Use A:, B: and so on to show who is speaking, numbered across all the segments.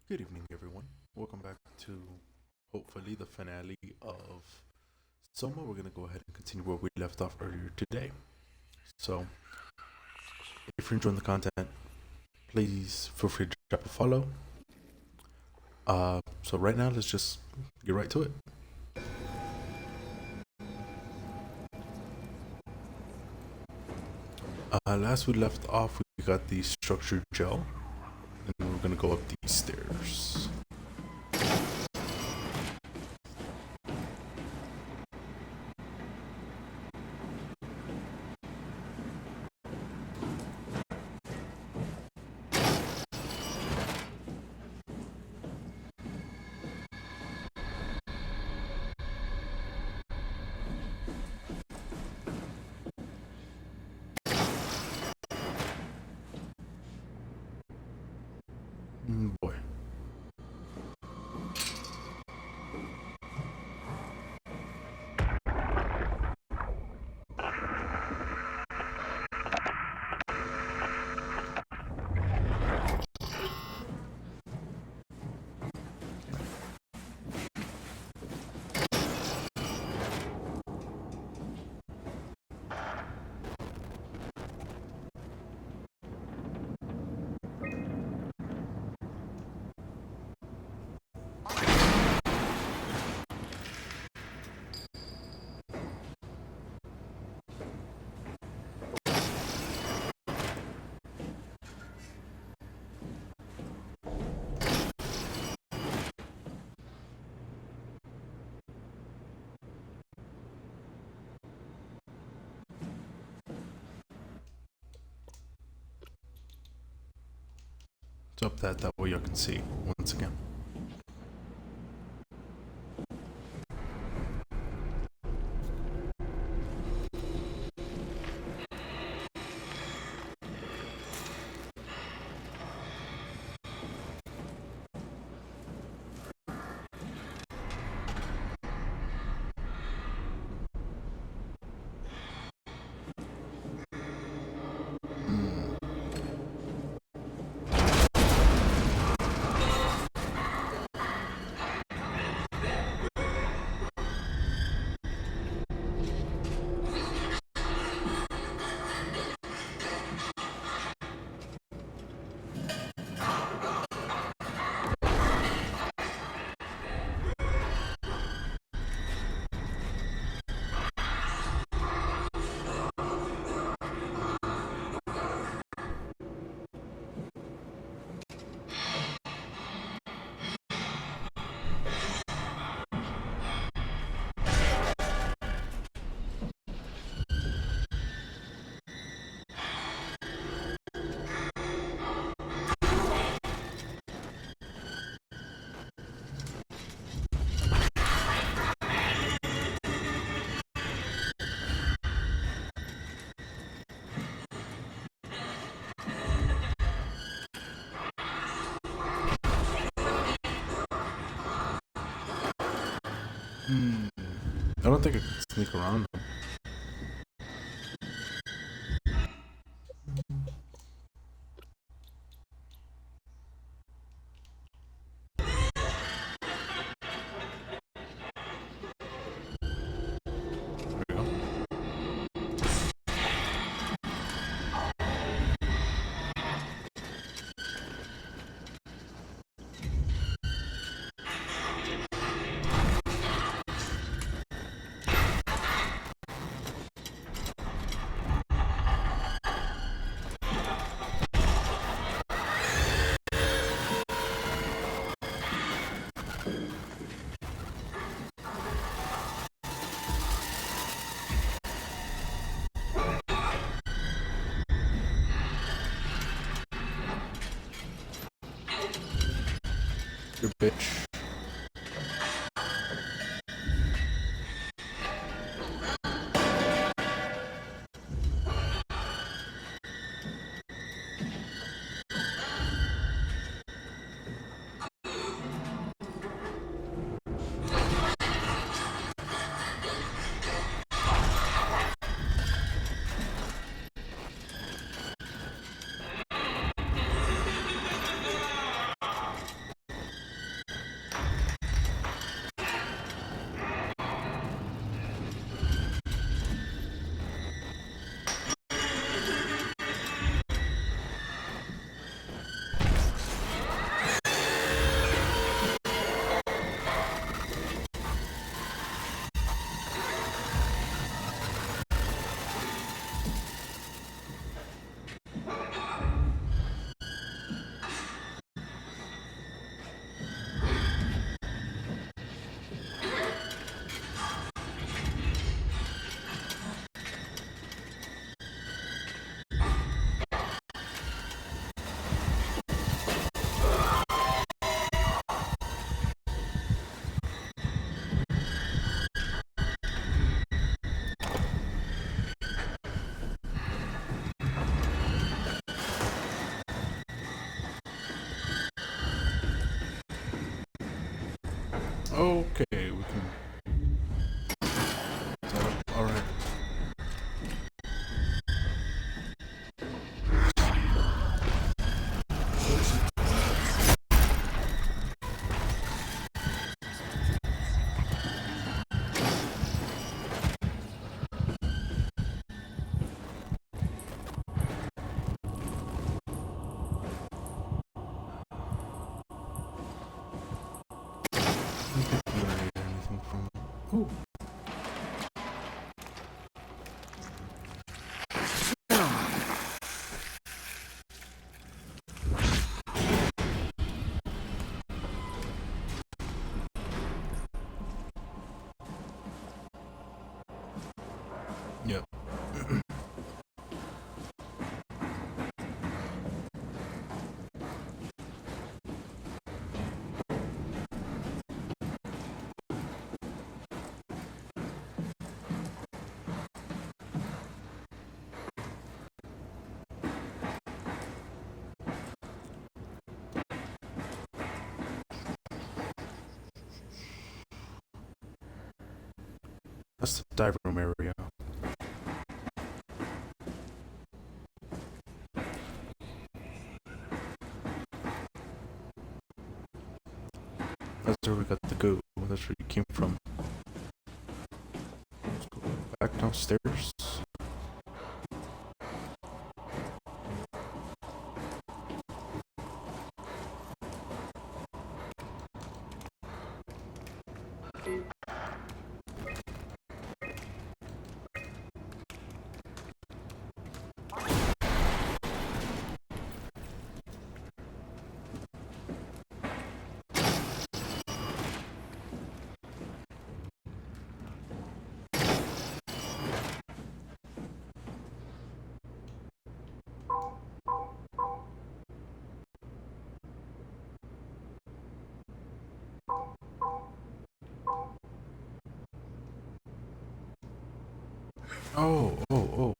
A: Good evening, everyone. Welcome back to hopefully the finale of SOMA. We're going to go ahead and continue where we left off earlier today. So, if you're enjoying the content, please feel free to drop a follow. So right now, let's just get right to it. Last we left off, we got the structured gel, and we're going to go up these stairs. Boy. So up that way you can see once again. I don't think I can sneak around them. There we go. Your bitch. Okay, we can. Alright. Anything from. Ooh. Yep. That's the dive room area. That's where we got the goo. That's where you came from. Let's go back downstairs. Oh, oh, oh.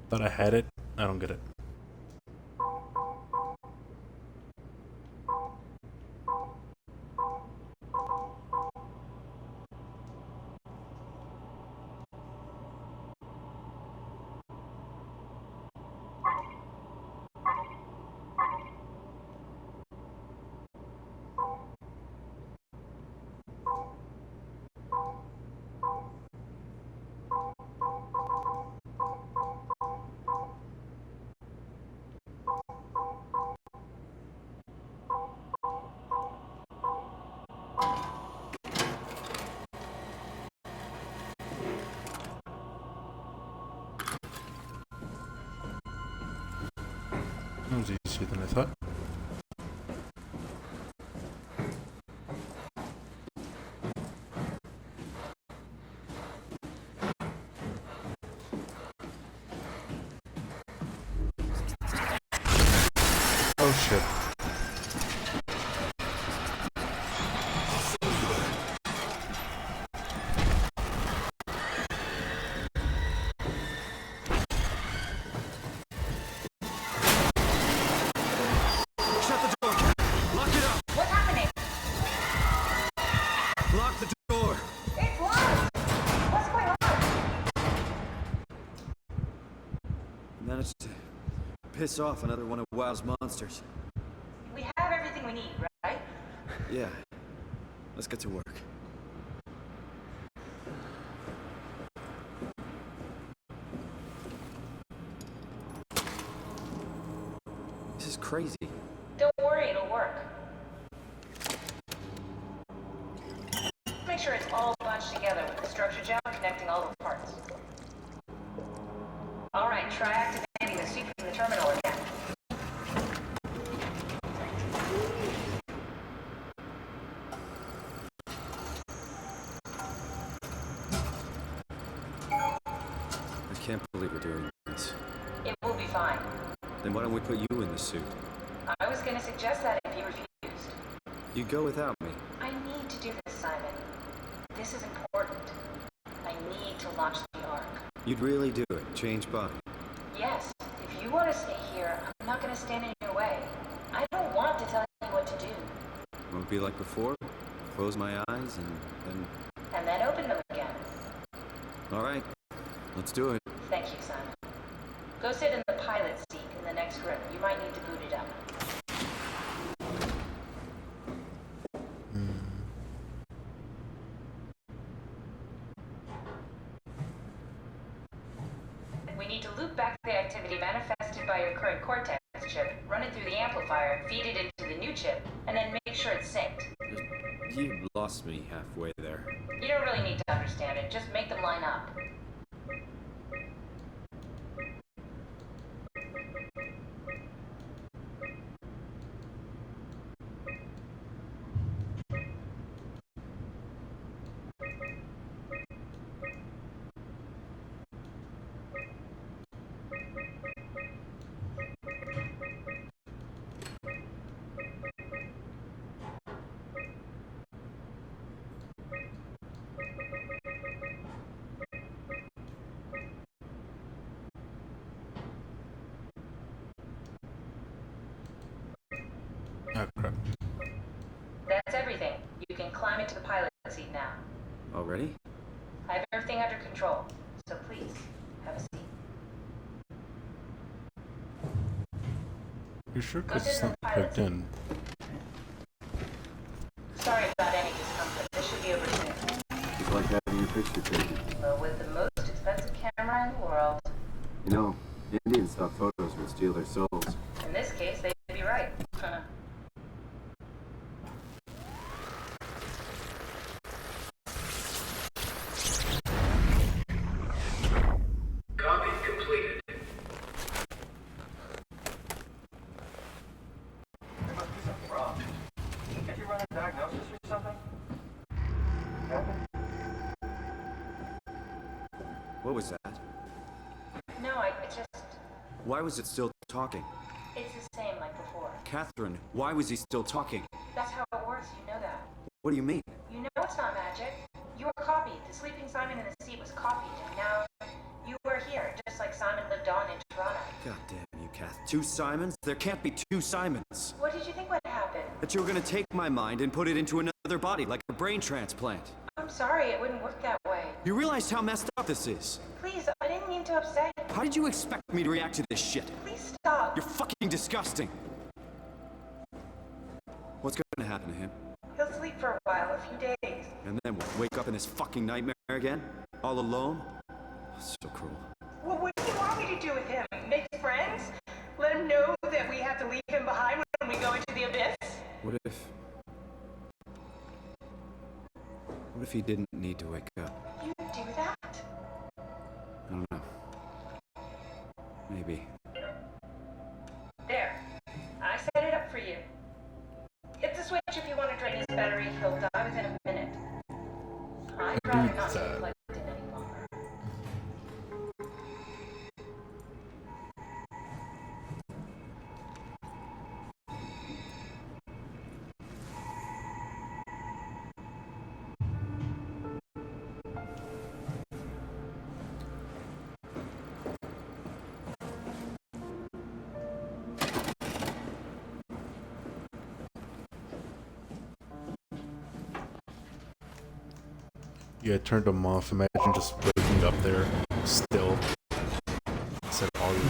A: Thought I had it. I don't get it. That was easier than I thought. Oh shit.
B: Shut the door, Cat. Lock it up.
C: What's happening?
B: Lock the door.
C: It's locked! What's going on?
B: Managed to piss off another one of WoW's monsters.
C: We have everything we need, right?
B: Yeah. Let's get to work. This is crazy.
C: Don't worry, it'll work. Make sure it's all bunched together with the structure gel connecting all the parts. Alright, try activating the suit from the terminal again.
B: I can't believe we're doing this.
C: It will be fine.
B: Then why don't we put you in the suit?
C: I was gonna suggest that if you refused.
B: You go without me.
C: I need to do this, Simon. This is important. I need to launch the Ark.
B: You'd really do it. Change body.
C: Yes, if you want to stay here, I'm not gonna stand in your way. I don't want to tell you what to do.
B: Won't be like before? Close my eyes
C: And then open them again.
B: Alright. Let's do it.
C: Thank you, Simon. Go sit in the pilot seat in the next room. You might need to boot it up. We need to loop back the activity manifested by your current Cortex chip, run it through the amplifier, feed it into the new chip, and then make sure it's synced.
B: You lost me halfway there.
C: You don't really need to understand it, just make them line up.
A: Ah, crap.
C: That's everything. You can climb into the pilot seat now.
B: Already?
C: I have everything under control, so please, have a seat.
A: You sure?
C: Go
A: Because
C: sit
A: it's
C: in
A: not
C: the pilot
A: hooked
C: seat.
A: in.
C: Sorry about any discomfort. This should be over soon.
B: It's like having your picture taken.
C: But with the most expensive camera in the world,
B: You know, Indians thought photos would steal their souls.
C: in this case, they'd be right.
D: Copy completed.
E: There must be something wrong. Can't you run a diagnosis or something?
B: What was that?
C: No, I just...
B: Why was it still talking?
C: It's the same like before.
B: Catherine, why was he still talking?
C: That's how it works, you know that.
B: What do you mean?
C: You know it's not magic. You were copied. The sleeping Simon in the seat was copied, and now you were here, just like Simon lived on in Toronto.
B: God damn you, Kath. Two Simons? There can't be two Simons.
C: What did you think would happen?
B: That you were gonna take my mind and put it into another body, like a brain transplant.
C: I'm sorry, it wouldn't work that way.
B: You realize how messed up this is?
C: Please, I didn't mean to upset you.
B: How did you expect me to react to this shit?
C: Please stop.
B: You're fucking disgusting. What's gonna happen to him?
C: He'll sleep for a while, a few days.
B: And then we'll wake up in this fucking nightmare again? All alone? So cruel.
C: Well, what do you want me to do with him? Make friends? Let him know that we have to leave him behind when we go into the abyss?
B: What if... What if he didn't need to wake up?
C: You do that?
B: I don't know. Maybe.
C: There. I set it up for you. Hit the switch if you want to drain his battery. He'll die within a minute. I'd rather not be plugged in any longer.
A: Yeah, I turned them off. Imagine just waking up there still. Said all your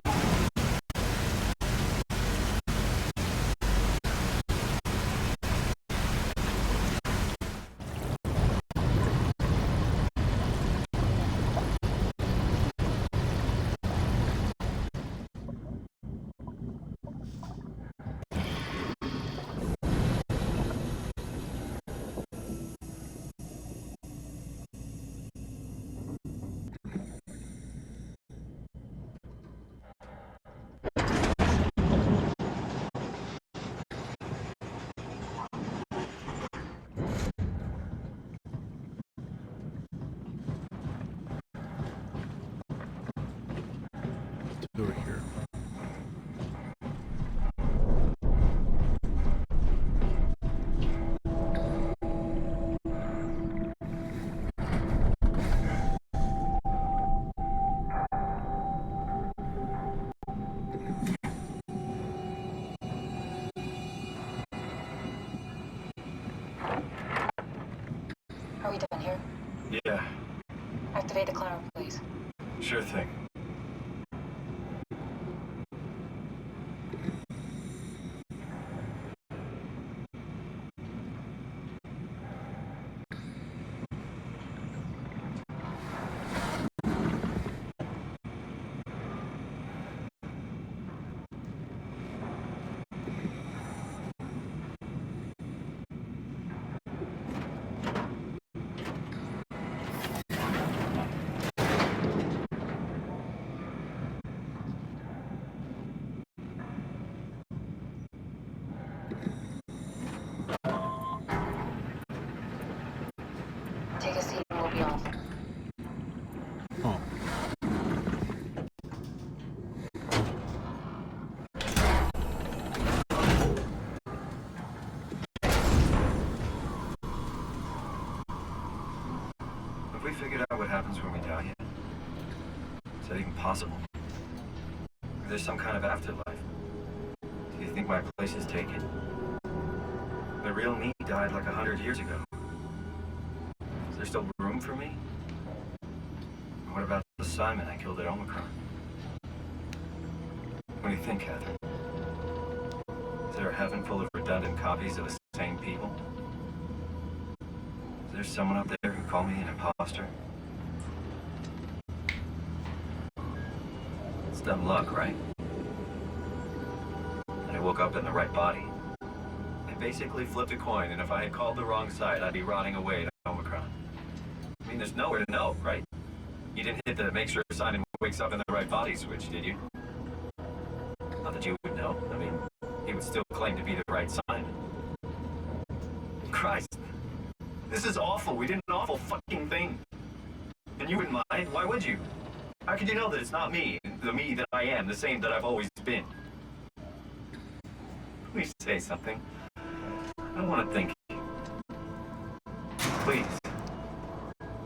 D: Activate the cloud, please.
E: Sure thing.
D: Take a seat and we'll be off.
A: Oh.
E: Have we figured out what happens when we die yet? Is that even possible? Is there some kind of afterlife? Do you think my place is taken? The real me died like 100 years ago. Is there still room for me? What about the Simon I killed at Omicron? What do you think, Catherine? Is there a heaven full of redundant copies of the same people? Is there someone up there who called me an imposter? It's dumb luck, right? And I woke up in the right body. I basically flipped a coin, and if I had called the wrong side, I'd be rotting away at Omicron. I mean, there's nowhere to know, right? You didn't hit the make sure Simon wakes up in the right body switch, did you? Not that you would know. I mean, he would still claim to be the right Simon. Christ. This is awful. We did an awful fucking thing. And you wouldn't mind. Why would you? How could you know that it's not me, the me that I am, the same that I've always been? Please say something. I don't want to think. Please.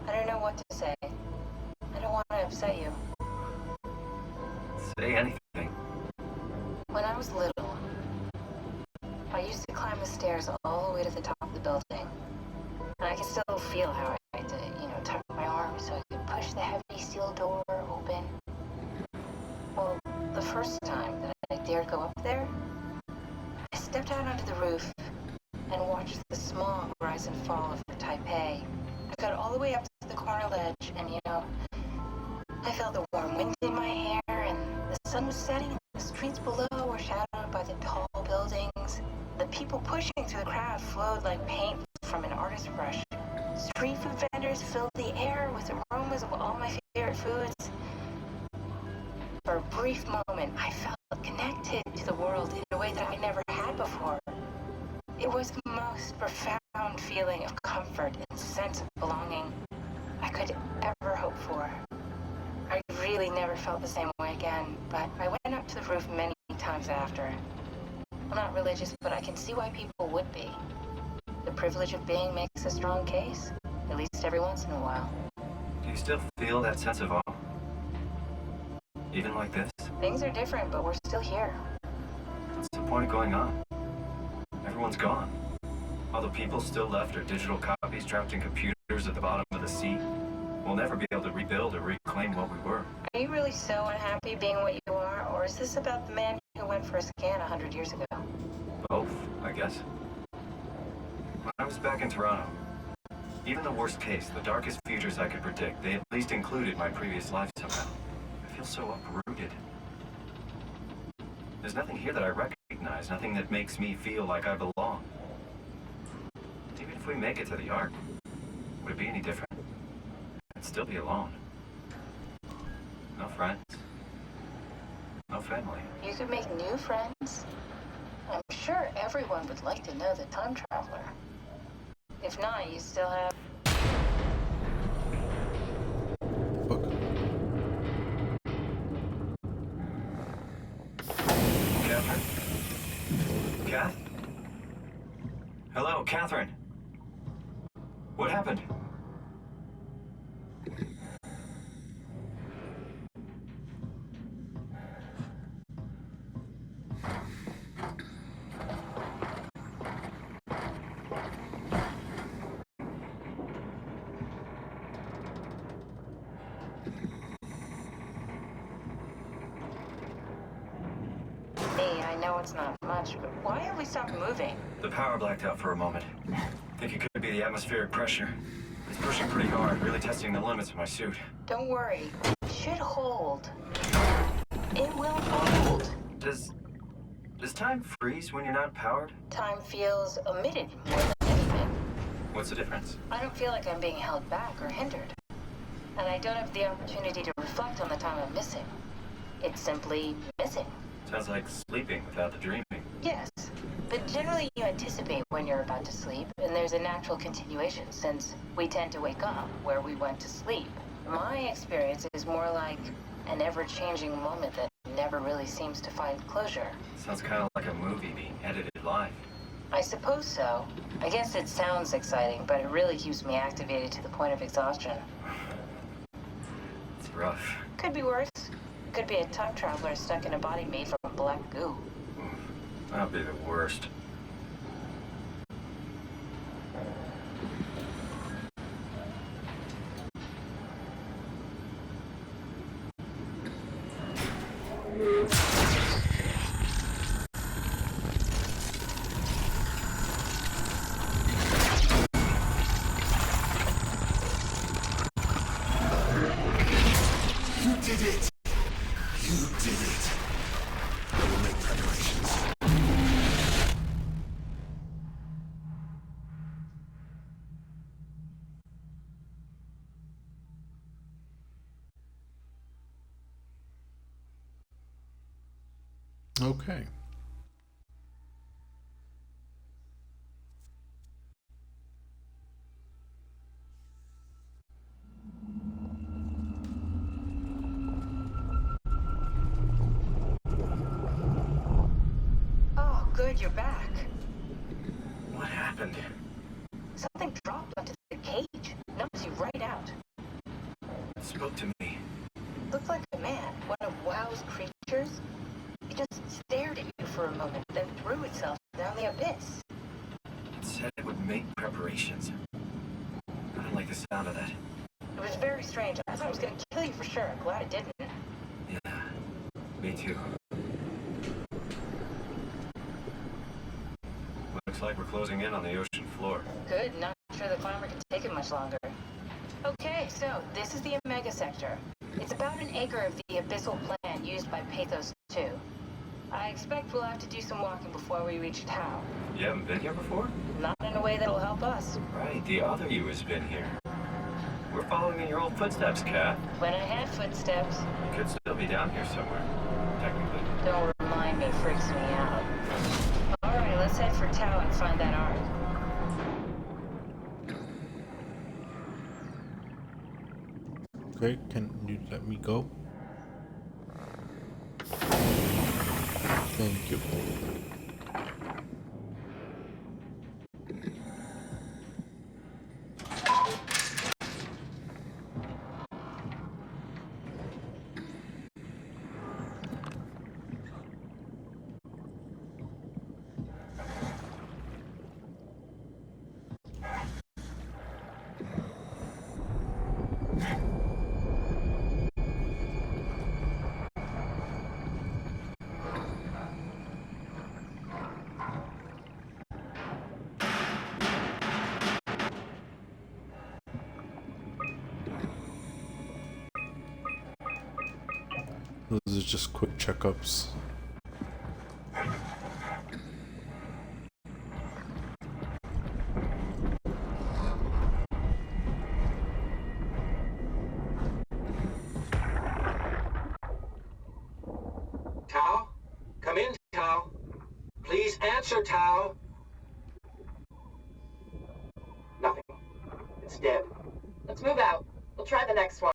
D: I don't know what to say. I don't want to upset you.
E: Say anything.
D: When I was little, I used to climb the stairs all the way to the top of the building. And I can still feel how I had to, tuck my arms so I could push the heavy steel door open. Well, the first time that I dared go up there, I stepped out onto the roof and watched the smog rise and fall over Taipei. I got all the way up to the corner ledge and, I felt the warm wind in my hair and the sun was setting. The streets below were shadowed by the tall buildings. The people pushing through the crowd flowed like paint from an artist's brush. Street food vendors filled the air with aromas of all my favorite foods. For a brief moment, I felt connected to the world in a way that I never had before. It was the most profound feeling of comfort and sense of belonging I could ever hope for. I really never felt the same way again, but I went up to the roof many times after. I'm not religious, but I can see why people would be. The privilege of being makes a strong case, at least every once in a while.
E: Do you still feel that sense of awe? Even like this?
D: Things are different, but we're still here.
E: What's the point of going on? Everyone's gone. All the people still left are digital copies trapped in computers at the bottom of the sea. We'll never be able to rebuild or reclaim what we were.
D: Are you really so unhappy being what you are, or is this about the man who went for a scan 100 years ago?
E: Both, I guess. When I was back in Toronto, even the worst case, the darkest futures I could predict, they at least included my previous life somehow. I feel so uprooted. There's nothing here that I recognize, nothing that makes me feel like I belong. Even if we make it to the Ark, would it be any different? I'd still be alone. No friends. No family.
D: You could make new friends. I'm sure everyone would like to know the time traveler. If not, you still have...
A: Fuck.
E: Catherine? Kath? Hello, Catherine. What happened?
D: know it's not much, but why have we stopped moving?
E: The power blacked out for a moment. Think it could be the atmospheric pressure. It's pushing pretty hard, really testing the limits of my suit.
D: Don't worry. It should hold. It will hold.
E: Does time freeze when you're not powered?
D: Time feels omitted more than anything.
E: What's the difference?
D: I don't feel like I'm being held back or hindered. And I don't have the opportunity to reflect on the time I'm missing. It's simply missing.
E: Sounds like sleeping without the dreaming.
D: Yes, but generally you anticipate when you're about to sleep, and there's a natural continuation since we tend to wake up where we went to sleep. My experience is more like an ever-changing moment that never really seems to find closure.
E: Sounds kind of like a movie being edited live.
D: I suppose so. I guess it sounds exciting, but it really keeps me activated to the point of exhaustion.
E: It's rough.
D: Could be worse. Could be a time traveler stuck in a body made from black goo.
E: That'd be the worst.
F: You did it! You did it! I will make preparations.
A: Okay.
D: Oh, good, you're back.
E: What happened?
D: Something dropped onto the cage. Knocks you right out.
E: It spoke to me.
D: Looked like a man, one of WoW's creatures. It just stared at you for a moment, then threw itself down the abyss.
E: It said it would make preparations. I don't like the sound of that.
D: It was very strange. I thought it was gonna kill you for sure. I'm glad it didn't.
E: Yeah, me too. Looks like we're closing in on the ocean floor.
D: Good, not sure the climber can take it much longer. Okay, so this is the Omega Sector. It's about an acre of the abyssal plan used by Pt2. I expect we'll have to do some walking before we reach Tau.
E: You haven't been here before?
D: Not in a way that'll help us.
E: Right, the other you has been here. We're following in your old footsteps, Kat.
D: When I had footsteps,
E: You could still be down here somewhere, technically.
D: don't remind me, freaks me out. Alright, let's head for Tau and find that ark.
A: Okay, can you let me go? Thank you. Those are just quick checkups.
G: Tao? Come in, Tao. Please answer, Tao. Nothing. It's dead.
C: Let's move out. We'll try the next one.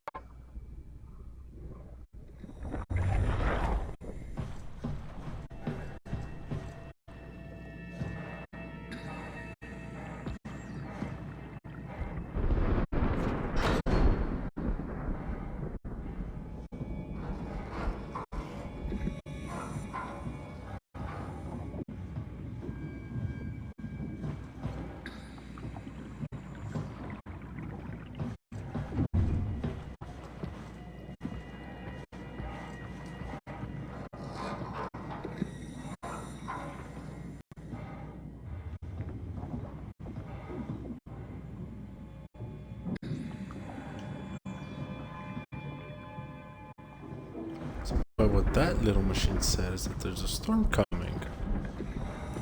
A: But what that little machine said is that there's a storm coming.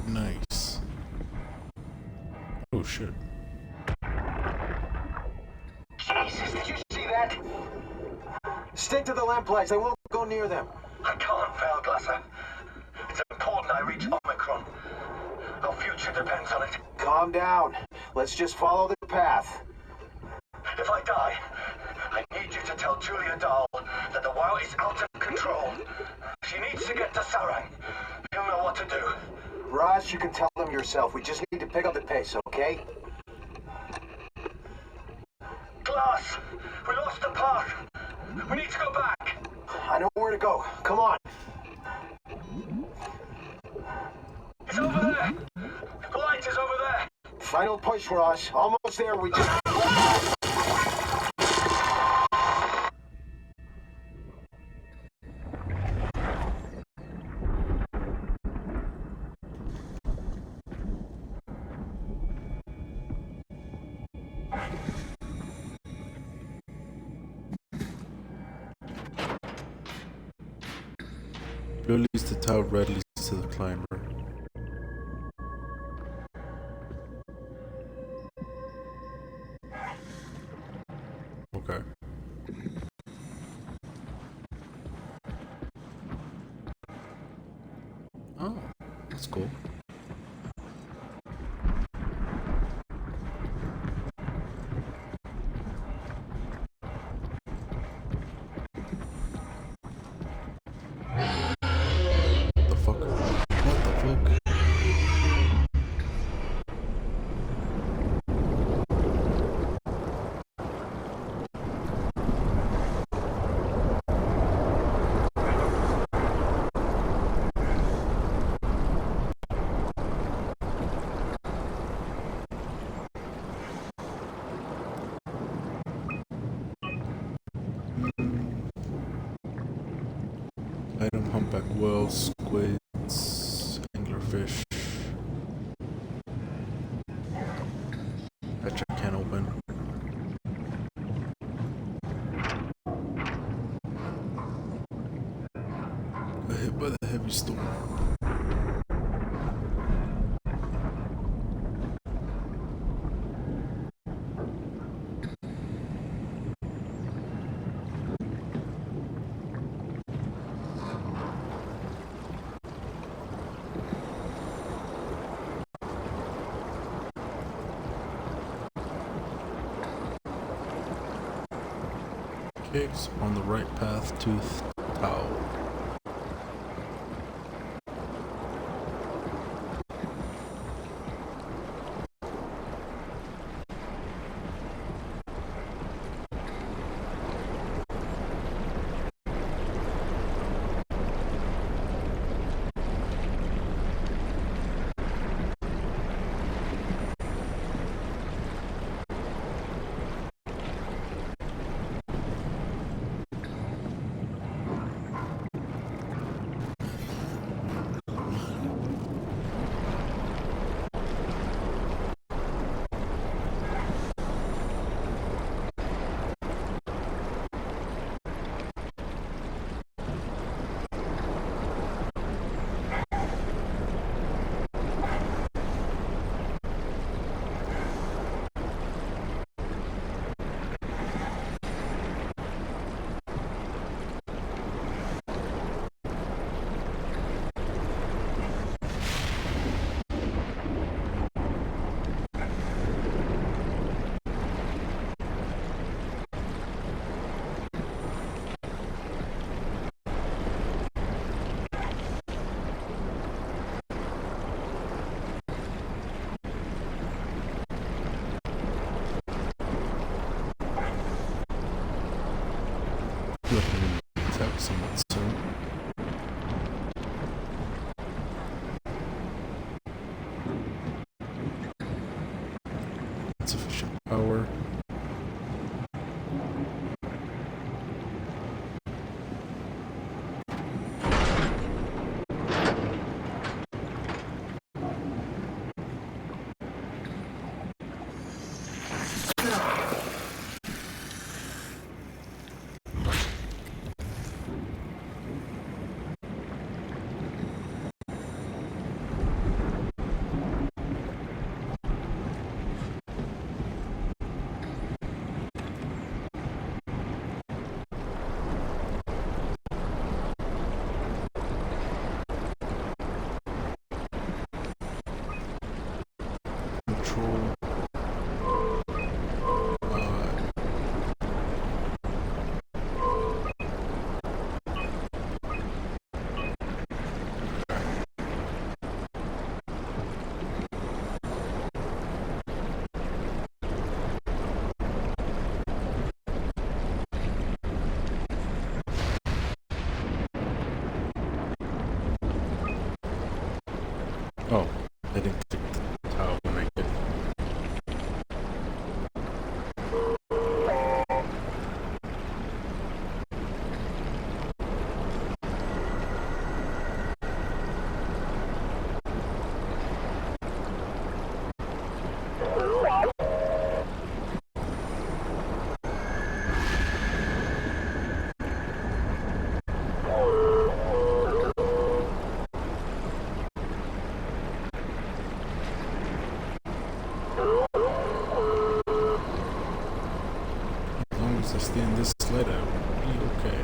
A: Nice. Oh shit.
G: Jesus, did you see that? Stick to the lamplights. I won't go near them.
F: I can't, Veilglasser. It's important I reach Omicron. Our future depends on it.
G: Calm down. Let's just follow the path.
F: If I die, I need you to tell Julia Dahl that the WoW is out of control. She needs to get to Sarang. He'll know what to do.
G: Raj, you can tell them yourself. We just need to pick up the pace, okay?
F: Glass! We lost the path! We need to go back!
G: I know where to go. Come on.
F: It's over there! The light is over there!
G: Final push, Raj. Almost there. We just...
A: Blue leads to Tau, red leads to the climber. Okay. Oh, that's cool. The fuck? What the fuck? Item humpback whales, squids, anglerfish. That check can't open. Got hit by the heavy storm. Kicks on the right path to Tau. Looking to attack someone soon. Insufficient power. control. Oh, I didn't click the tile when I get. As long as I stay in this sled, I will be okay.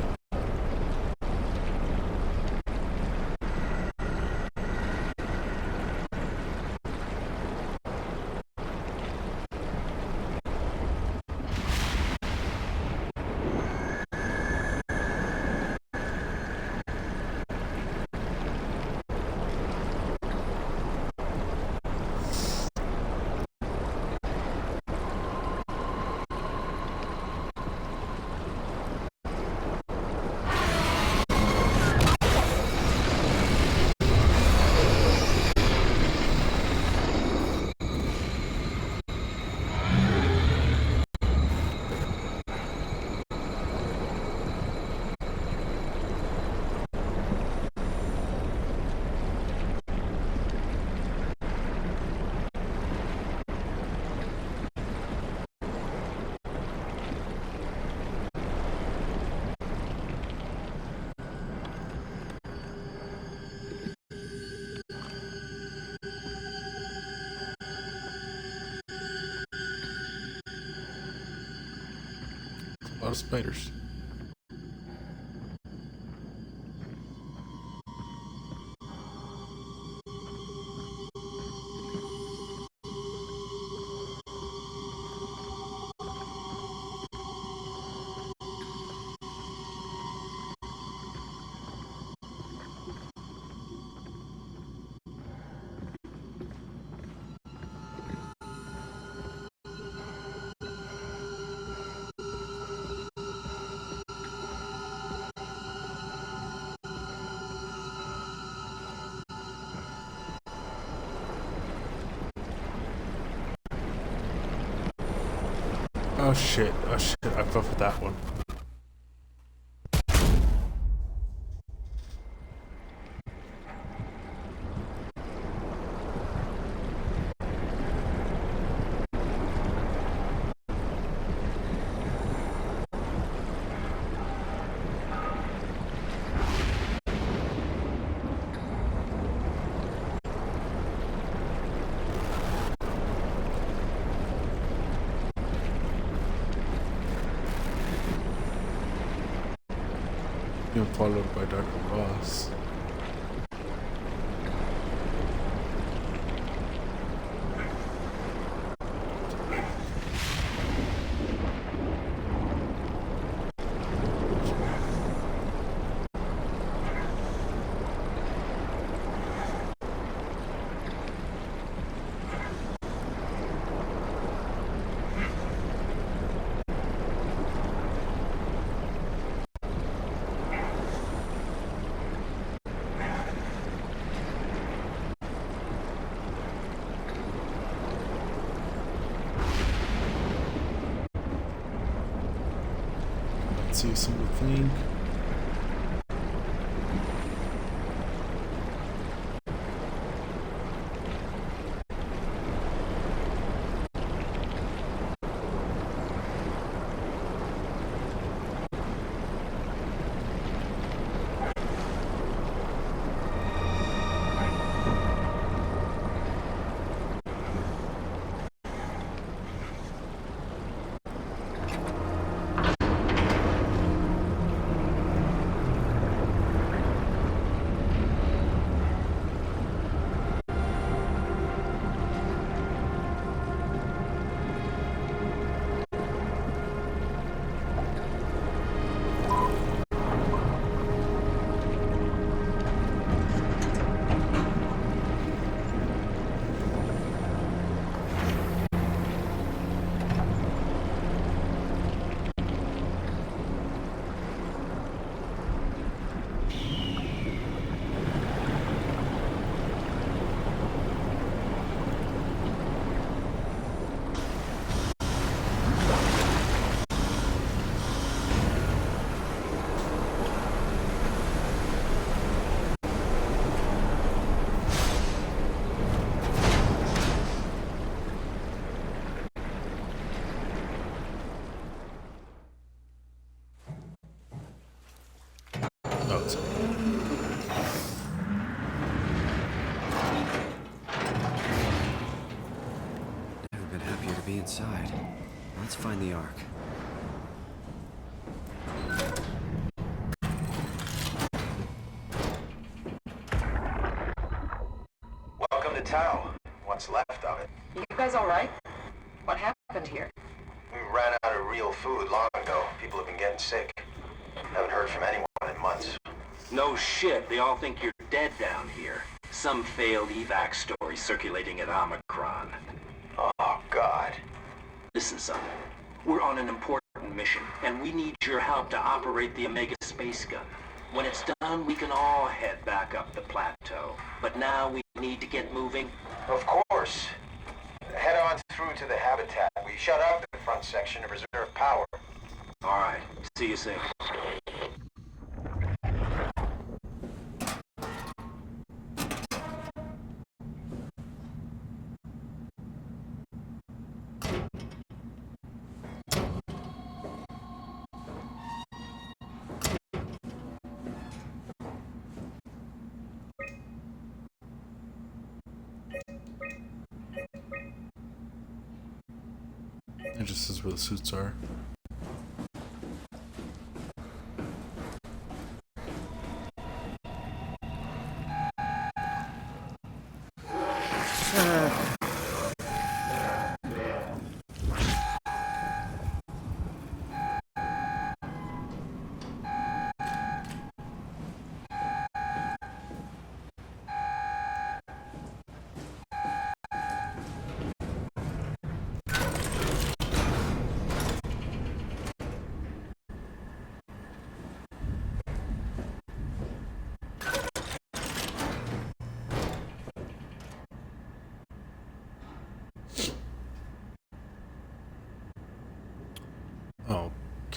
A: A lot of spiders. Oh shit, I fell for that one. Being followed by Dr. Ross. See a single thing. Oh, it's
B: Never been happier to be inside. Let's find the Ark.
F: Welcome to town. What's left of it.
C: You guys all right? What happened here?
F: We ran out of real food long ago. People have been getting sick. Haven't heard from anyone in months.
H: No shit, they all think you're dead down here. Some failed evac story circulating at Omicron.
F: Oh, God.
H: Listen, son, we're on an important mission, and we need your help to operate the Omega space gun. When it's done, we can all head back up the plateau. But now we need to get moving.
F: Of course. Head on through to the habitat. We shut off the front section to reserve power.
H: All right, see you soon.
A: It just says where the suits are.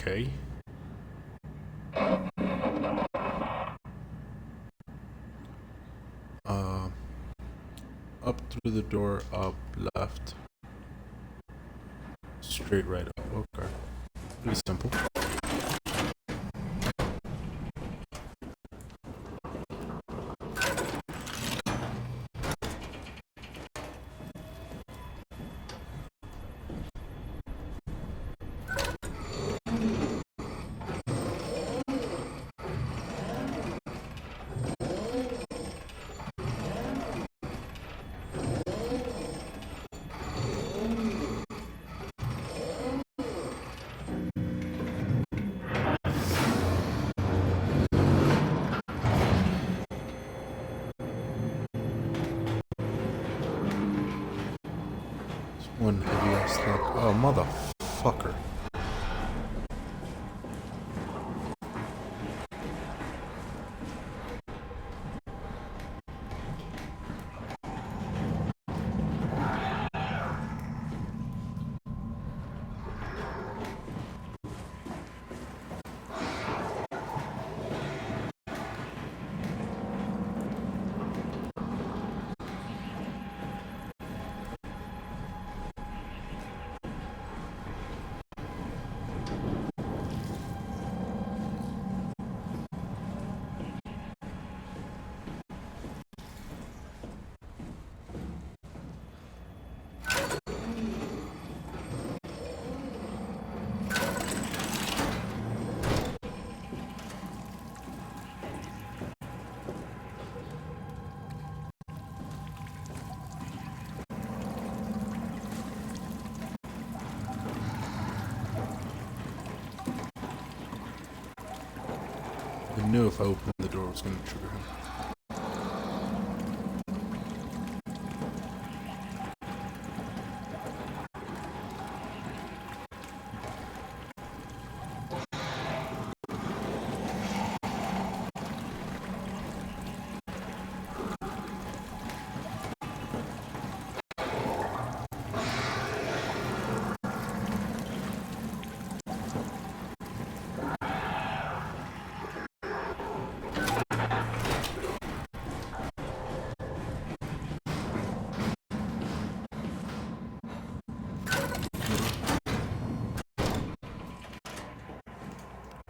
A: Okay. Up through the door, up, left, straight right up. Okay. Pretty simple. One heavy ass thug. Oh, motherfucker. I knew if I opened the door it was going to trigger him.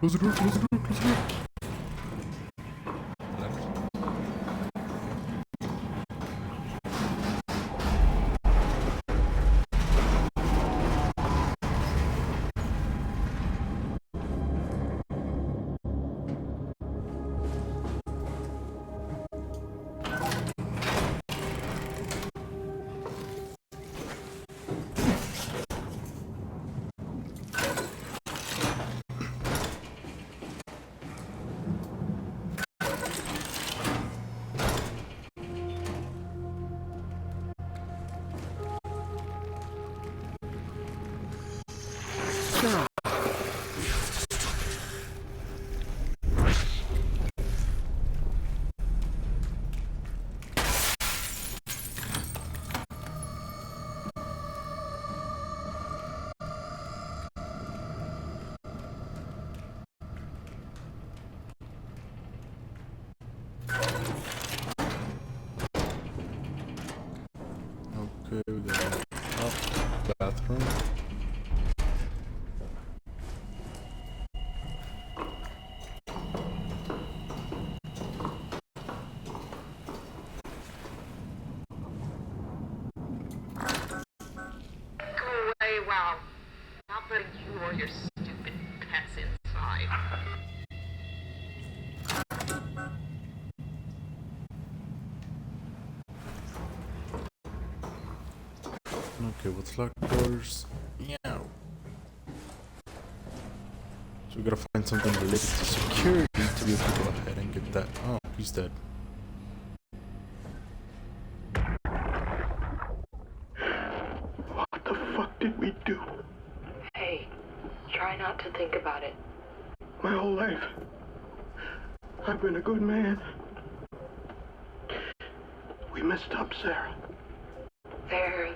A: Close the door, close the door, close the door. Okay, we got bathroom.
I: Go away, wow. Not letting you or your stupid pets inside.
A: Okay, what's locked doors? Yeah. So we gotta find something related to security to be able to go ahead and get that. Oh, he's dead.
F: What the fuck did we do?
I: Hey, try not to think about it.
F: My whole life, I've been a good man. We messed up, Sarah.
I: There.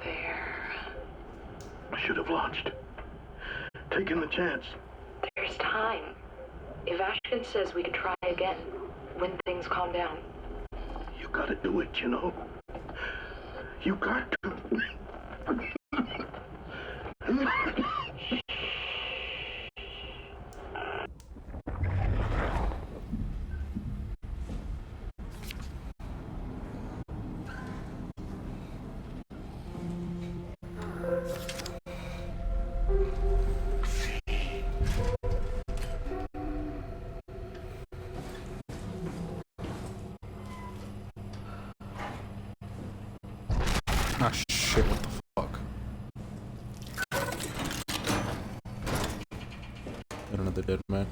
F: I should have launched. Taken the chance.
I: There's time. If Ashton says we can try again, when things calm down.
F: You gotta do it, you know. You got to.
A: Ah, shit, what the fuck? Got another dead man.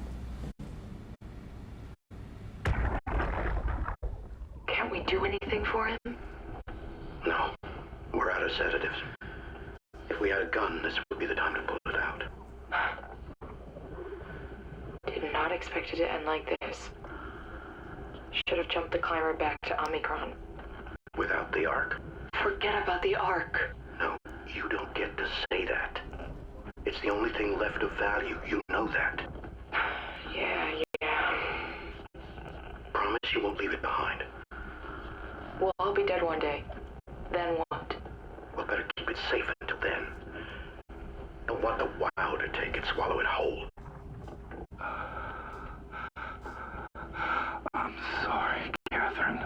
I: Can't we do anything for him?
F: No, we're out of sedatives. If we had a gun, this would be the time to pull it out.
I: Did not expect it to end like this. Should have jumped the climber back to Omicron.
F: Without the Ark.
I: Forget about the Ark.
F: No, you don't get to say that. It's the only thing left of value. You know that.
I: Yeah.
F: Promise you won't leave it behind.
I: Well, I'll be dead one day. Then what?
F: We'll better keep it safe until then. Don't want the wow to take it, swallow it whole. I'm sorry, Catherine.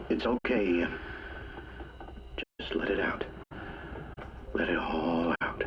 F: It's okay, Ian. Just let it out. Let it all out.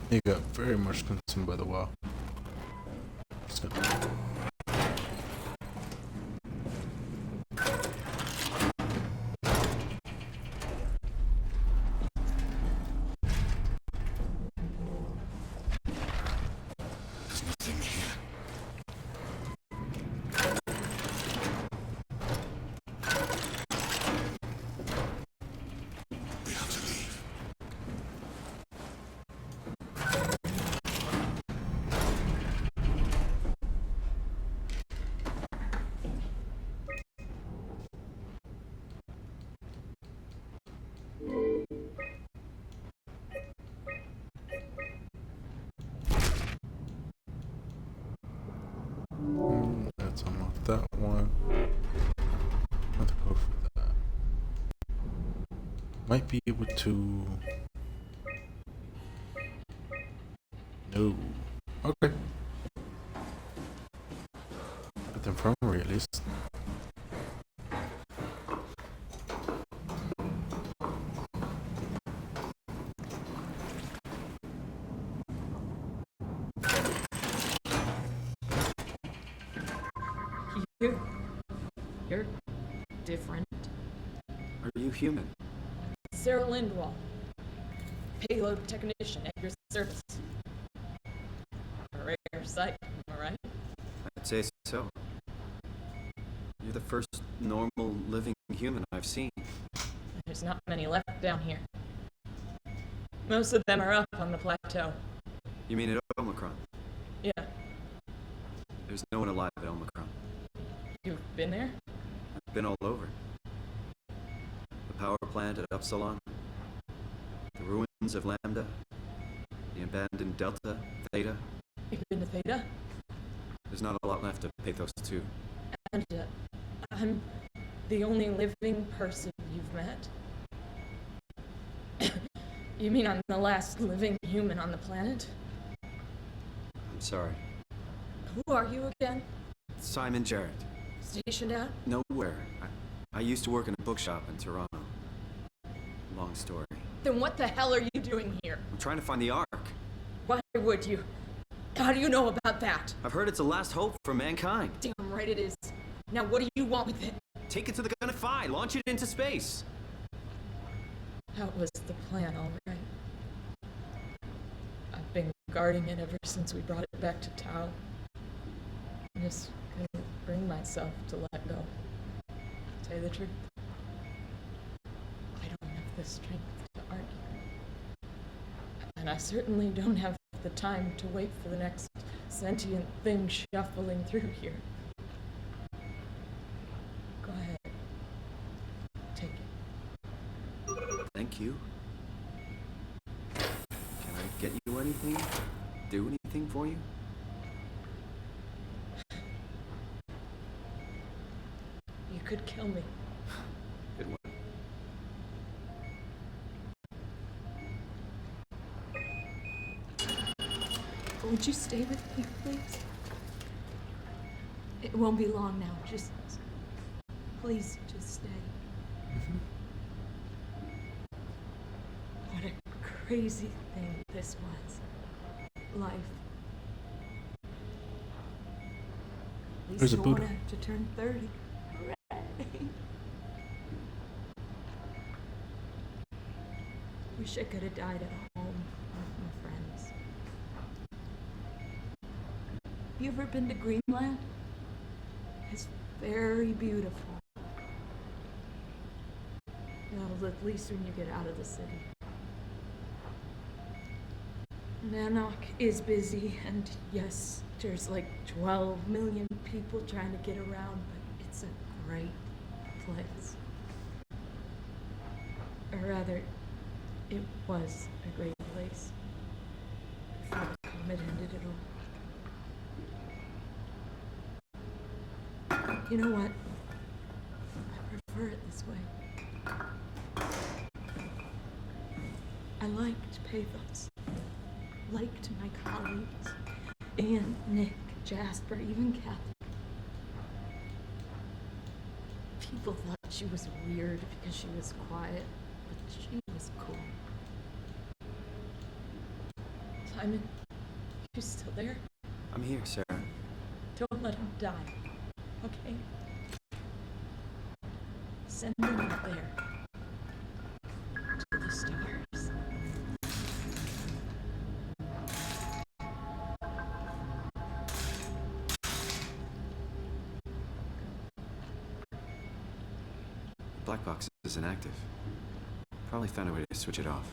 A: He got very much consumed by the WoW. Just gonna... Let's unlock that one. Let's go for that. Might be able to. No. Okay. Get the infirmary at least.
J: You're different.
B: Are you human?
J: Sarah Lindwall, payload technician at your service. A rare sight, am I right?
B: I'd say so. You're the first normal living human I've seen.
J: There's not many left down here. Most of them are up on the plateau.
B: You mean at Omicron?
J: Yeah.
B: There's no one alive at Omicron.
J: You've been there?
B: I've been all over. The power plant at Upsilon, the ruins of Lambda, the abandoned Delta, Theta.
J: You've been to Theta?
B: There's not a lot left of Pt2.
J: And I'm the only living person you've met? You mean I'm the last living human on the planet?
B: I'm sorry.
J: Who are you again?
B: Simon Jarrett.
J: Stationed out?
B: Nowhere. I used to work in a bookshop in Toronto. Long story.
J: Then what the hell are you doing here?
B: I'm trying to find the Ark.
J: Why would you? How do you know about that?
B: I've heard it's a last hope for mankind.
J: Damn right it is. Now what do you want with it?
B: Take it to the Gun of Phi. Launch it into space.
J: That was the plan, all right. I've been guarding it ever since we brought it back to Tau. I just couldn't bring myself to let go. To tell you the truth, I don't have the strength to argue. And I certainly don't have the time to wait for the next sentient thing shuffling through here. Go ahead. Take it.
B: Thank you. Can I get you anything? Do anything for you?
J: You could kill me.
B: Good one.
J: Would you stay with me, please? It won't be long now. Just... please, just stay. What a crazy thing this was. Life. At least
A: There's a
J: I won't
A: Buddha.
J: have to turn 30. Hooray. Wish I could have died at home with my friends. You ever been to Greenland? It's very beautiful. Well, at least when you get out of the city. Nanoc is busy, and yes, there's like 12 million people trying to get around, but it's a great place. Or rather, it was a great place. Before the comet ended it all. You know what? I prefer it this way. I liked Pathos. Liked my colleagues. Anne, Nick, Jasper, even Catherine. People thought she was weird because she was quiet, but she was cool. Simon, you still there?
B: I'm here, Sarah.
J: Don't let him die, okay? Send him out there. To the stars.
B: Black box is inactive. Probably found a way to switch it off.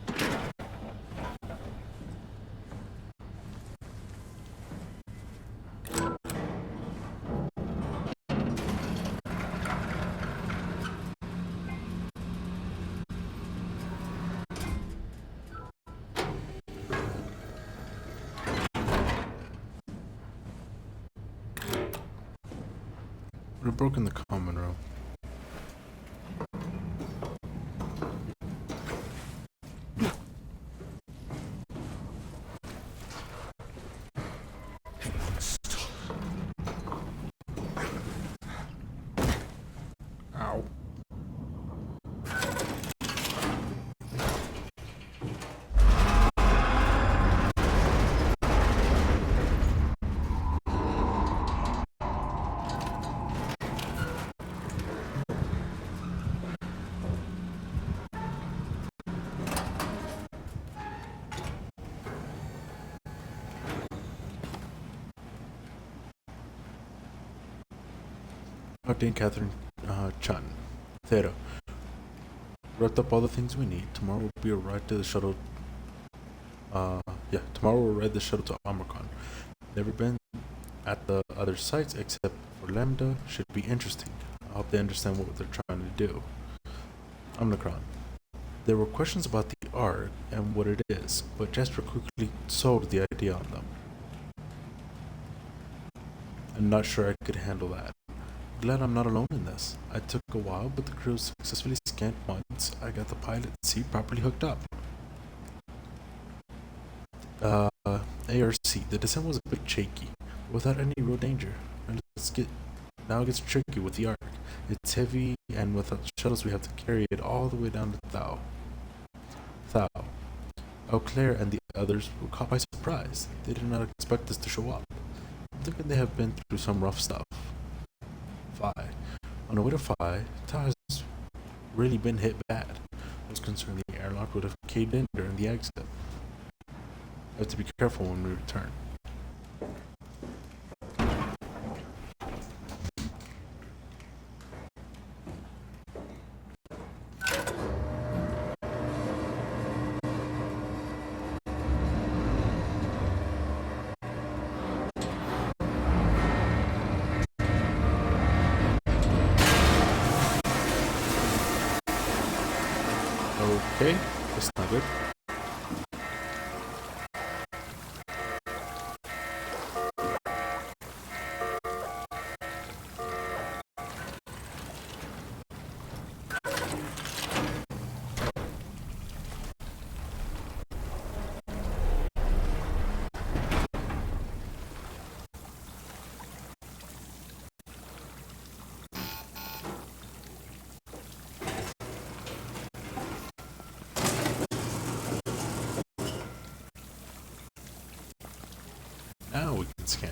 A: We've broken the common room. Ow. Dane Catherine Chan. Theta. Wrapped up all the things we need. Tomorrow will be a ride to the shuttle Yeah, tomorrow we'll ride the shuttle to Omicron. Never been at the other sites except for Lambda. Should be interesting. I hope they understand what they're trying to do. Omicron. There were questions about the Ark and what it is, but Jasper quickly sold the idea on them. I'm not sure I could handle that. Glad I'm not alone in this. I took a while, but the crew successfully scanned once I got the pilot seat properly hooked up. ARC, the descent was a bit shaky, without any real danger. Now it gets tricky with the Ark. It's heavy, and without shuttles we have to carry it all the way down to Thau. Eau Claire and the others were caught by surprise. They did not expect us to show up. I'm thinking they have been through some rough stuff. Phi. On the way to Phi, Thau has really been hit bad. I was concerned the airlock would have caved in during the exit. I have to be careful when we return. Okay, that's not good. Now we can scan.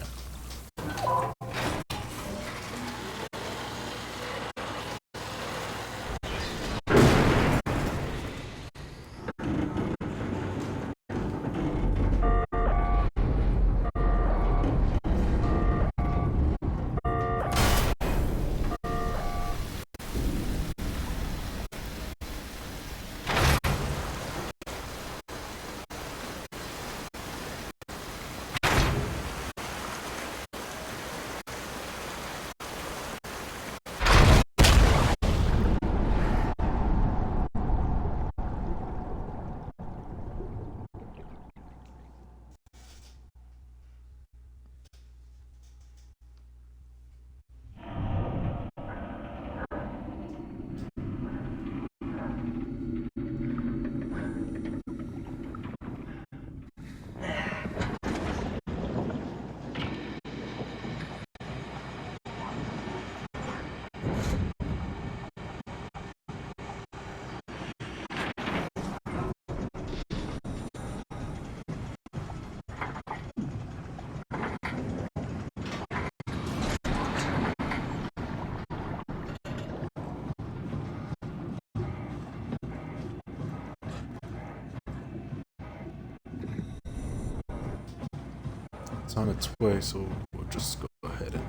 A: It's on its way, so we'll just go ahead and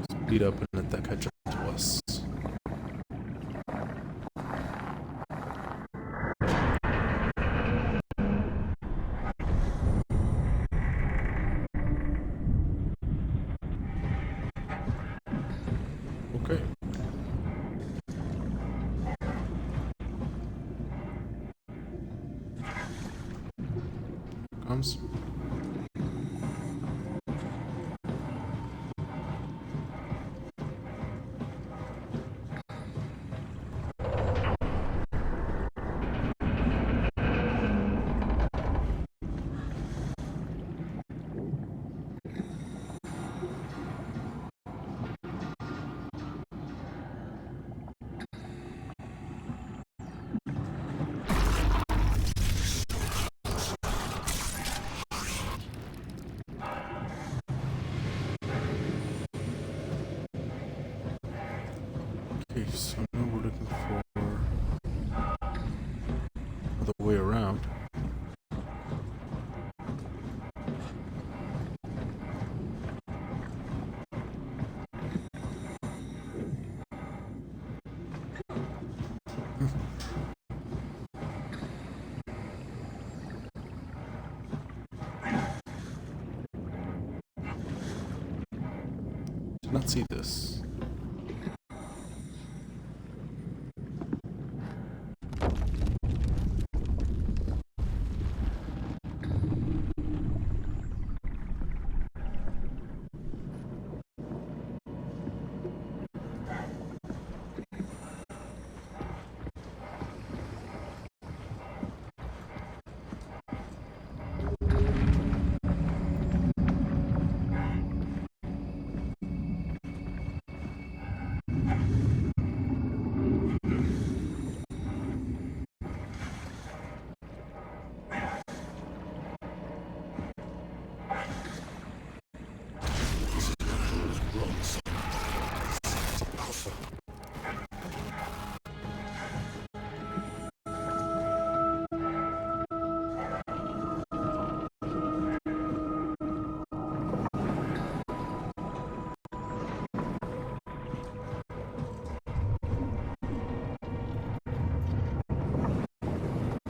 A: speed up and let that catch up to us. Okay. Comes. Okay, so now we're looking for the way around. Let's see this.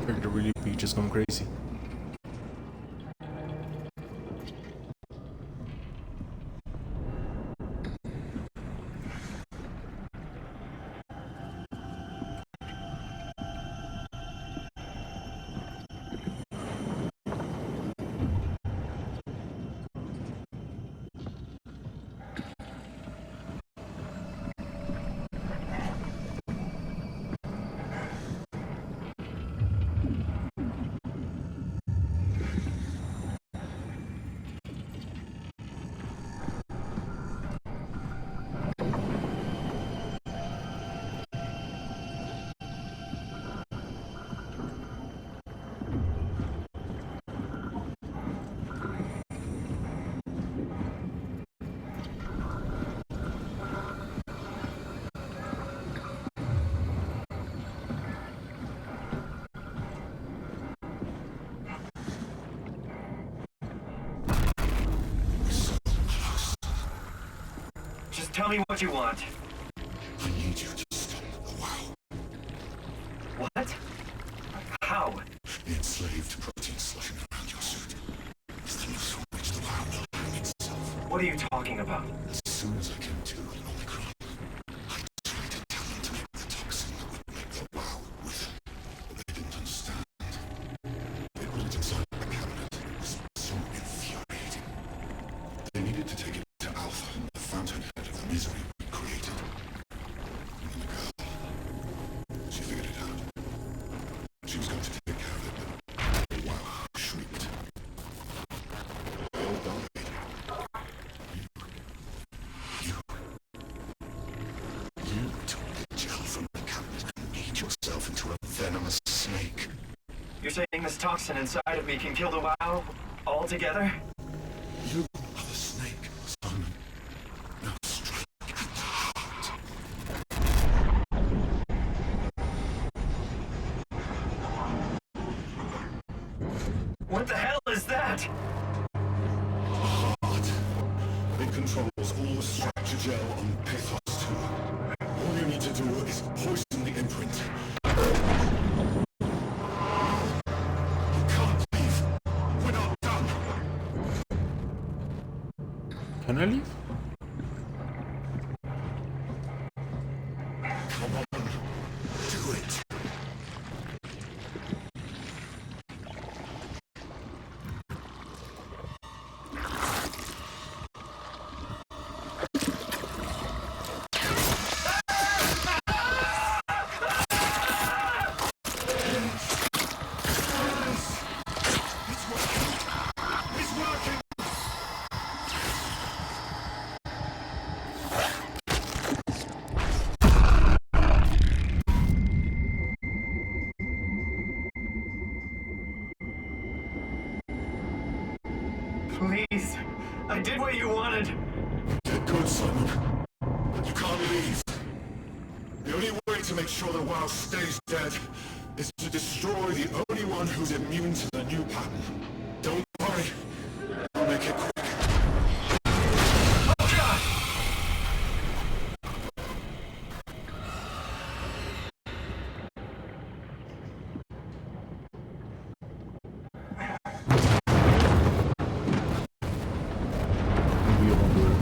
A: Character really be just going crazy.
E: Just tell me what you want.
F: I need you to stop the WoW.
E: What? How?
F: The enslaved protein slushing around your suit. It's the news from which the WoW will hang itself.
E: What are you talking about?
F: As soon as I came to Omicron, I tried to tell them to make the toxin that would make the WoW wither, but they didn't understand. It was inside the cabinet. It was so infuriating. They needed to take it to Alpha, the fountainhead of misery we created. And then the girl, she figured it out. She was going to take care of it, but the WoW shrieked. They all died. You took the gel from the cabinet and made yourself into a venomous snake.
E: You're saying this toxin inside of me can kill the WoW altogether?
F: You are the snake, Simon. Now strike at the heart.
E: What the hell is that?
F: Heart. It controls all the structure gel on Pathos 2. All you need to do is poison the imprint. You can't leave. We're not done.
A: Can I leave?
F: Come on. Do it. It's working.
E: Please. I did what you wanted.
F: Did good, Simon. You can't leave. The only way to make sure the WoW stays dead is to destroy the only one who's immune to the new pattern. Don't worry. I'll make it quick.
E: Oh, God!
A: Maybe I won't do it.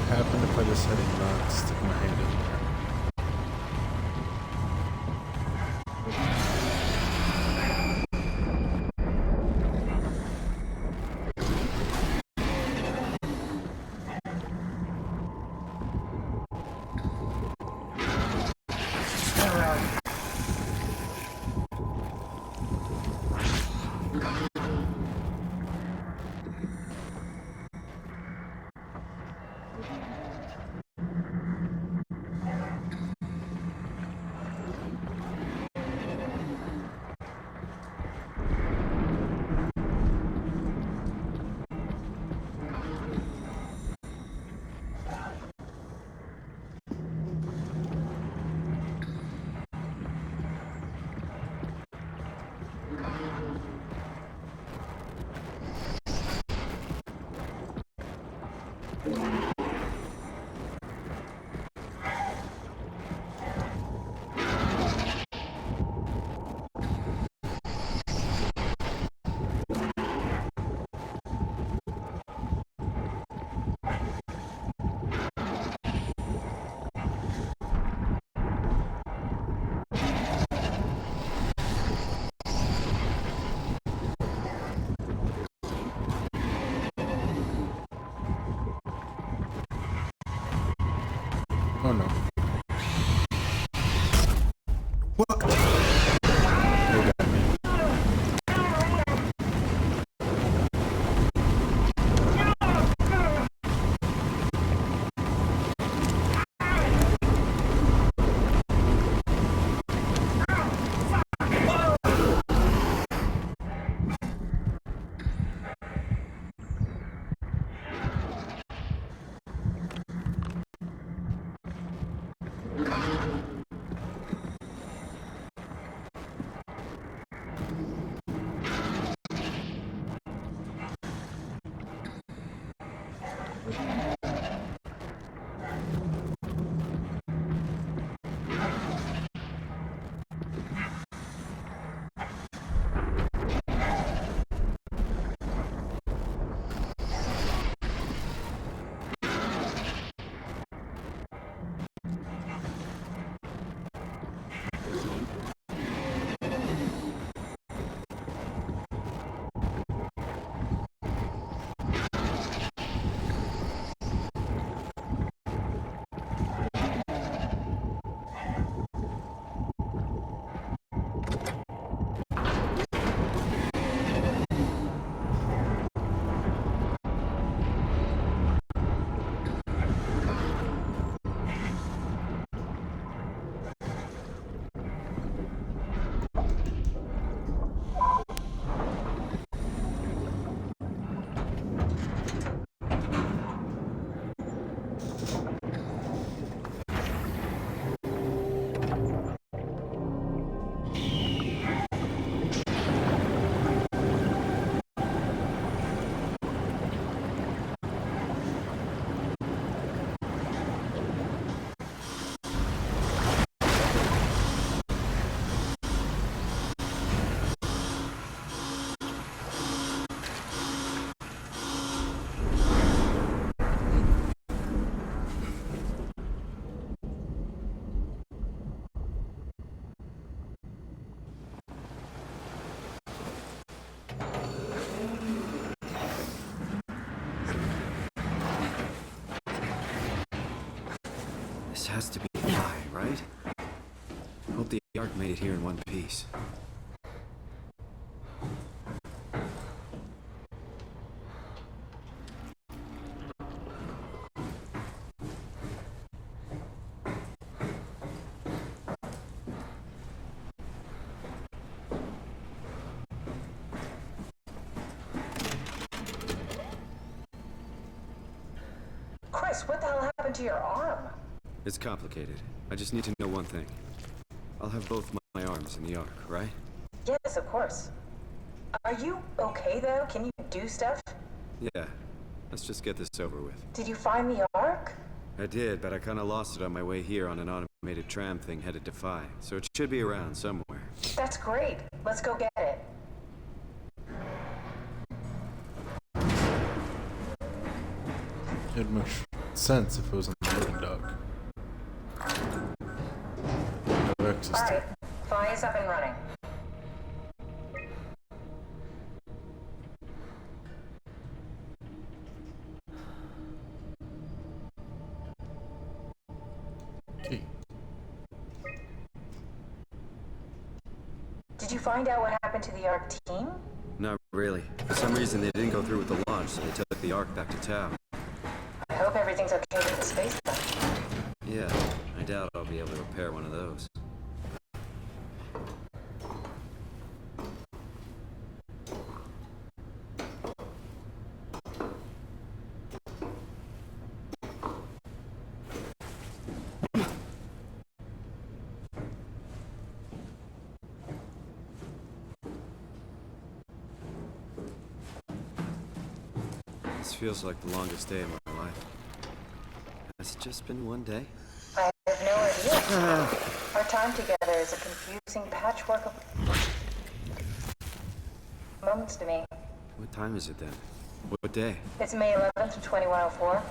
A: happen if I decided not to stick my hand in there? Oh no. What? Look at me.
B: This has to be why, right? Hope the Ark made it here in one piece.
C: Chris, what the hell happened to your arm?
B: It's complicated. I just need to know one thing. I'll have both my arms in the Ark, right?
C: Yes, of course. Are you okay, though? Can you do stuff?
B: Yeah. Let's just get this over with.
C: Did you find the Ark?
B: I did, but I kinda lost it on my way here on an automated tram thing headed to Phi, so it should be around somewhere.
C: That's great. Let's go get it.
A: It much sense if it was on the loading dock. No access to
C: Alright, Fi's up and running.
A: Okay.
C: Did you find out what happened to the ARC team?
B: Not really. For some reason, they didn't go through with the launch, so they took the Ark back to town.
C: I hope everything's okay with the space gun.
B: Yeah, I doubt I'll be able to repair one of those. This feels like the longest day of my life. Has it just been one day?
C: I have no idea. Our time together is a confusing patchwork of moments to me.
B: What time is it then? What day?
C: It's May 11th, 2104,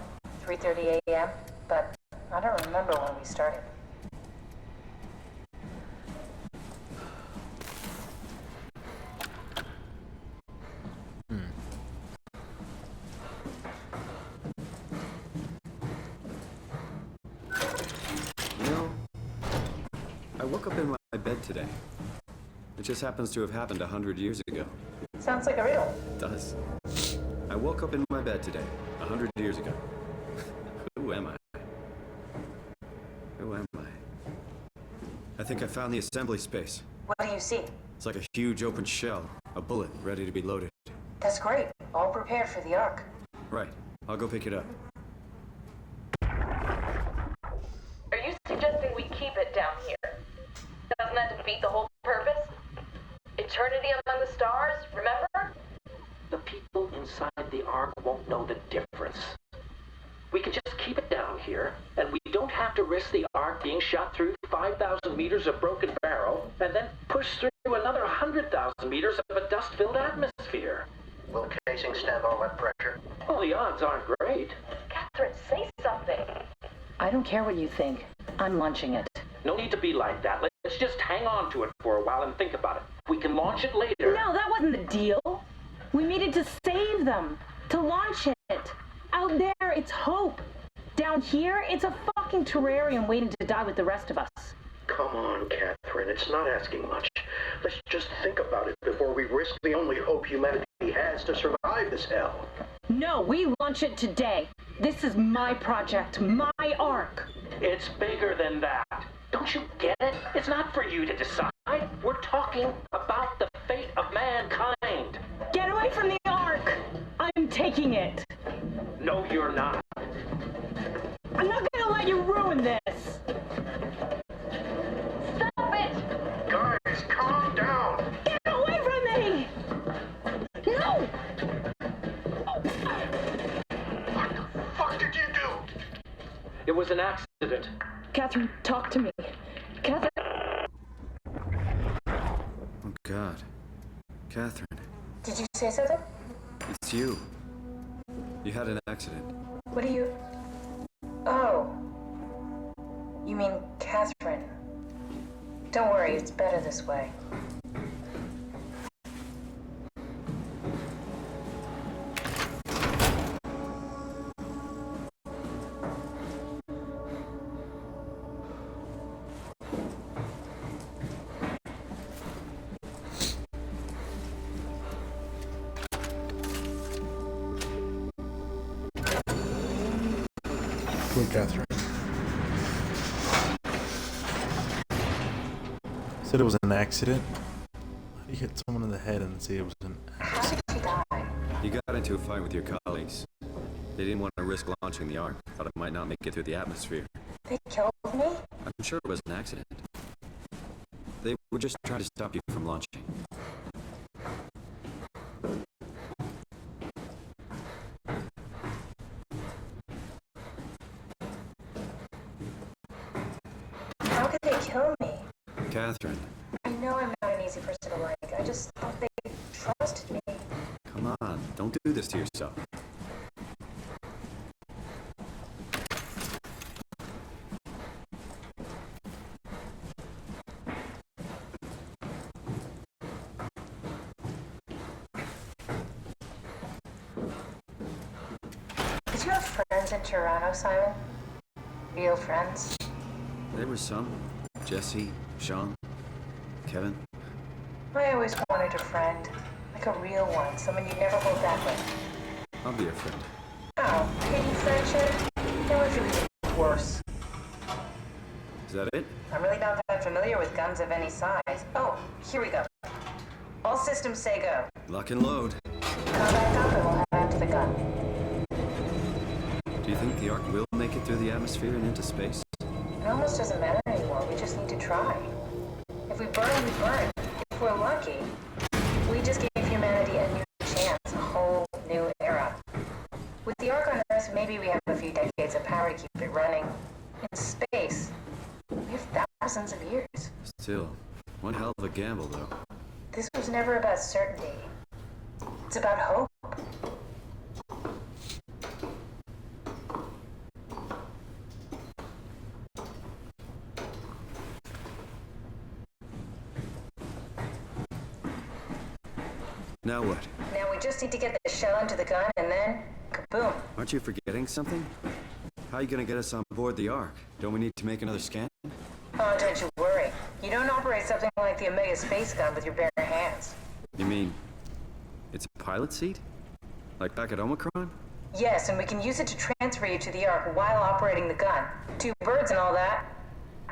C: 3:30 a.m., but I don't remember when we started.
B: You know, I woke up in my bed today. It just happens to have happened 100 years ago.
C: Sounds like a riddle.
B: It does. I woke up in my bed today, 100 years ago. Who am I? Who am I? I think I found the assembly space.
C: What do you see?
B: It's like a huge open shell, a bullet ready to be loaded.
C: That's great. All prepared for the ARC.
B: Right. I'll go pick it up.
I: Are you suggesting we keep it down here? Doesn't that defeat the whole purpose? Eternity among the stars, remember?
H: The people inside the Ark won't know the difference. We can just keep it down here, and we don't have to risk the Ark being shot through 5,000 meters of broken barrel, and then push through another 100,000 meters of a dust-filled atmosphere.
K: Will casing stand all that pressure?
H: Well, the odds aren't great.
I: Catherine, say something.
L: I don't care what you think. I'm launching it.
H: No need to be like that. Let's just hang on to it for a while and think about it. We can launch it later.
L: No, that wasn't the deal. We needed to save them. To launch it. Out there, it's hope. Down here, it's a fucking terrarium waiting to die with the rest of us.
K: Come on, Catherine. It's not asking much. Let's just think about it before we risk the only hope humanity has to survive this hell.
L: No, we launch it today. This is my project, my Ark.
H: It's bigger than that. Don't you get it? It's not for you to decide. We're talking about the fate of mankind.
L: Get away from the Ark! I'm taking it.
H: No, you're not.
L: I'm not gonna let you ruin this.
I: Stop it!
K: Guys, calm down!
L: Get away from me! No!
K: What the fuck did you do?
H: It was an accident.
L: Catherine, talk to me. Catherine.
B: Oh, God. Catherine,
C: Did you say something?
B: it's you. You had an accident.
C: What do you... Oh. You mean Catherine. Don't worry, it's better this way.
A: Poor Catherine. Said it was an accident. How do you hit someone in the head and say it was an
C: How
A: accident?
C: did she die?
B: You got into a fight with your colleagues. They didn't want to risk launching the Ark. Thought it might not make it through the atmosphere.
C: They killed me?
B: I'm sure it was an accident. They were just trying to stop you from launching.
C: How could they kill me?
B: Catherine,
C: I know I'm not an easy person to like. I just thought they trusted me.
B: come on. Don't do this to yourself.
D: you have friends in Toronto, Simon? Real friends?
B: There were some. Jesse, Sean, Kevin.
D: I always wanted a friend. Like a real one, someone you'd never hold back with.
B: I'll be a friend.
D: Oh, pity friendship? That was really worse.
B: Is that it?
D: I'm really not that familiar with guns of any size. Oh, here we go. All systems say go.
B: Lock and load.
D: Come back up and we'll head out to the gun.
B: Do you think the Ark will make it through the atmosphere and into space?
D: It almost doesn't matter anymore. We just need to try. If we burn, we burn. If we're lucky, we just gave humanity a new chance, a whole new era. With the Ark on Earth, maybe we have a few decades of power to keep it running. In space, we have thousands of years.
B: Still, one hell of a gamble, though.
D: This was never about certainty. It's about hope.
B: Now what?
D: Now we just need to get the shell into the gun and then, kaboom.
B: Aren't you forgetting something? How are you gonna get us on board the Ark? Don't we need to make another scan?
D: Oh, don't you worry. You don't operate something like the Omega space gun with your bare hands.
B: You mean, it's a pilot seat? Like back at Omicron?
D: Yes, and we can use it to transfer you to the Ark while operating the gun. 2 birds and all that.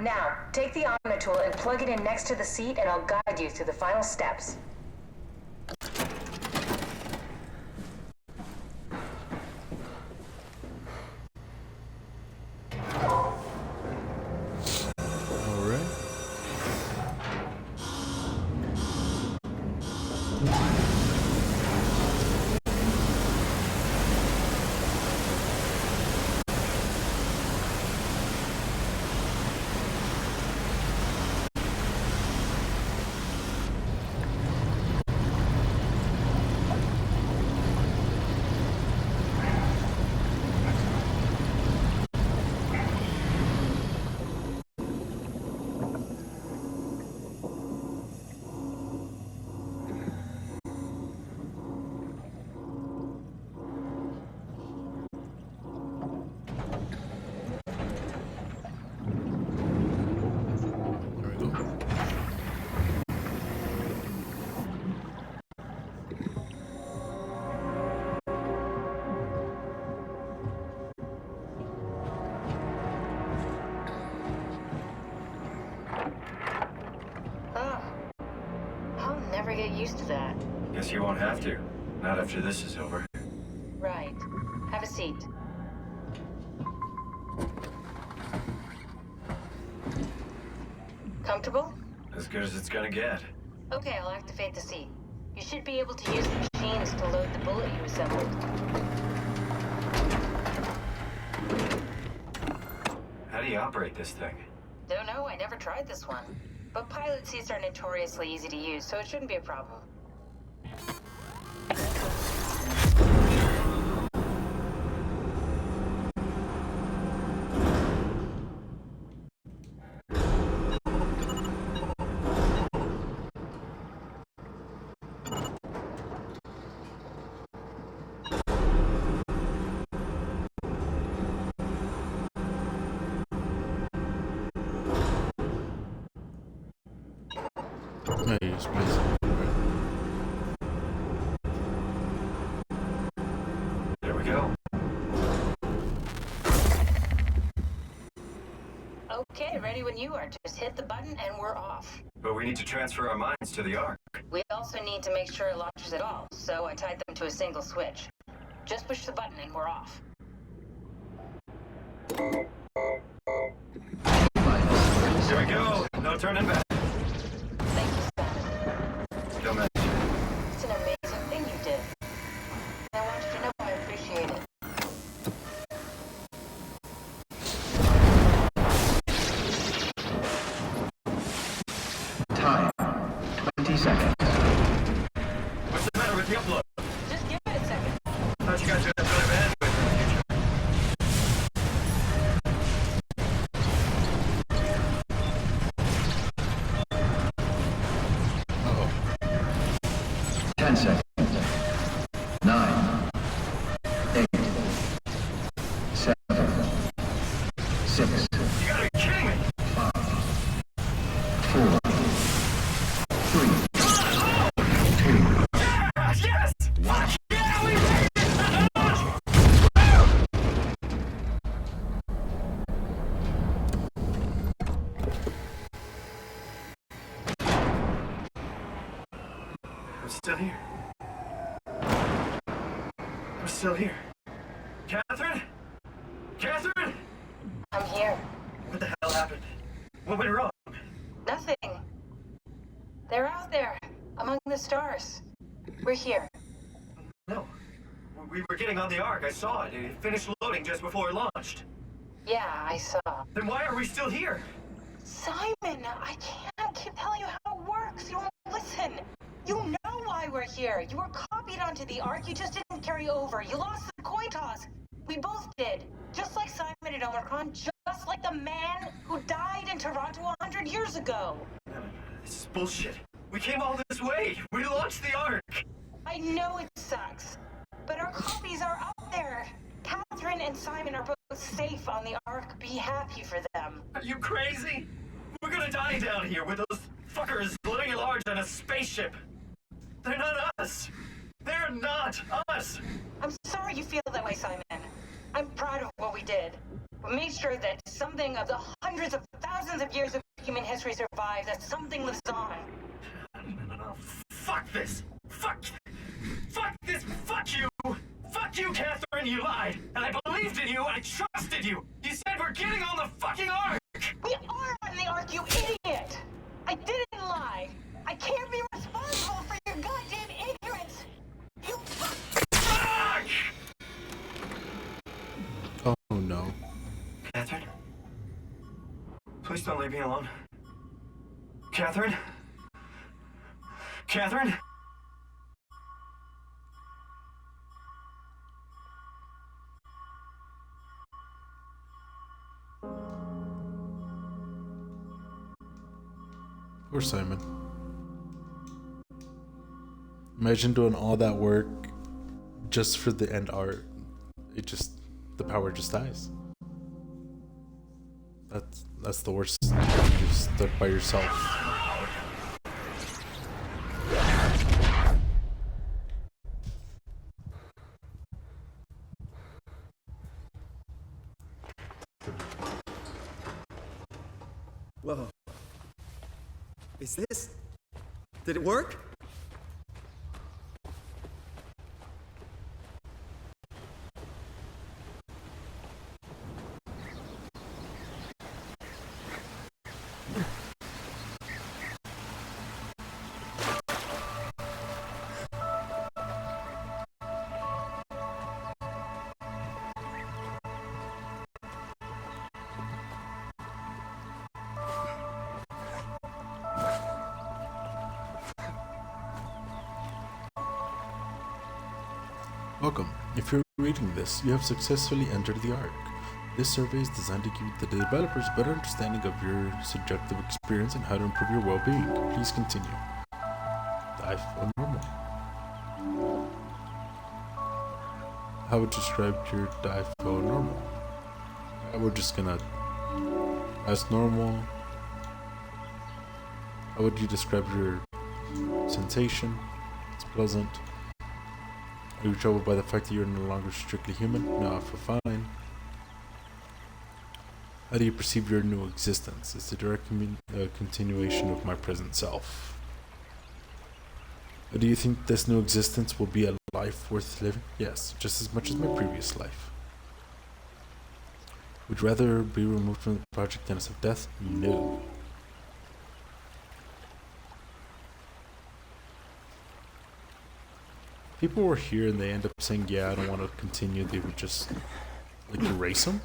D: Now, take the Omnitool and plug it in next to the seat and I'll guide you through the final steps. Get used to that.
E: Guess you won't have to. Not after this is over.
D: Right. Have a seat. Comfortable?
E: As good as it's gonna get.
D: Okay, I'll activate the seat. You should be able to use the machines to load the bullet you assembled.
E: How do you operate this thing?
D: Don't know, I never tried this one. But pilot seats are notoriously easy to use, so it shouldn't be a problem.
E: There we go.
D: Okay, ready when you are. Just hit the button and we're off.
E: But we need to transfer our minds to the Ark.
D: We also need to make sure it launches at all, so I tied them to a single switch. Just push the button and we're off.
E: Here we go. No turning back.
D: Thank you, Simon.
E: Don't mention.
D: It's an amazing thing you did. I want you to know I appreciate it.
K: Time, 20 seconds.
E: What's the matter with the upload?
D: Just give it a second.
E: Thought you guys would have better bandwidth in the future.
K: 10 seconds. 9, 8,
E: still here. I'm still here. Catherine? Catherine?
D: I'm here.
E: What the hell happened? What went wrong?
D: Nothing. They're out there, among the stars. We're here.
E: No. We were getting on the Ark. I saw it. It finished loading just before it launched.
D: Yeah, I saw.
E: Then why are we still here?
D: Simon, I can't keep telling you how it works. You won't listen. You know why we're here. You were copied onto the Ark. You just didn't carry over. You lost the coin toss. We both did. Just like Simon and Omicron. Just like the man who died in Toronto 100 years ago.
E: This is bullshit. We came all this way. We launched the Ark.
D: I know it sucks, but our copies are up there. Catherine and Simon are both safe on the Ark. Be happy for them.
E: Are you crazy? We're gonna die down here with those fuckers living at large on a spaceship. They're not us. They're not us.
D: I'm sorry you feel that way, Simon. I'm proud of what we did. We made sure that something of the hundreds of thousands of years of human history survives, that something lives on.
E: No. Fuck this. Fuck this. Fuck you. Fuck you, Catherine. You lied. And I believed in you. I trusted you. You said we're getting on the fucking Ark.
D: We are on the Ark, you idiot. I didn't lie. I can't be responsible for your goddamn ignorance. You
E: fuck!
A: Oh no.
E: Catherine? Please don't leave me alone. Catherine? Catherine?
A: Poor Simon. Imagine doing all that work just for the end art. The power just dies. That's the worst. You're stuck by yourself.
B: Whoa. Is this... Did it work?
A: Welcome. If you're reading this, you have successfully entered the Ark. This survey is designed to give the developers a better understanding of your subjective experience and how to improve your well-being. Please continue. I feel normal. How would you describe your I feel normal? We're just gonna as normal. How would you describe your sensation? It's pleasant. Are you troubled by the fact that you're no longer strictly human? No, I feel fine. How do you perceive your new existence? It's a direct continuation of my present self. Do you think this new existence will be a life worth living? Yes, just as much as my previous life. Would you rather be removed from the project than of death? No. People were here and they end up saying, yeah, I don't want to continue. They would just, like, erase them.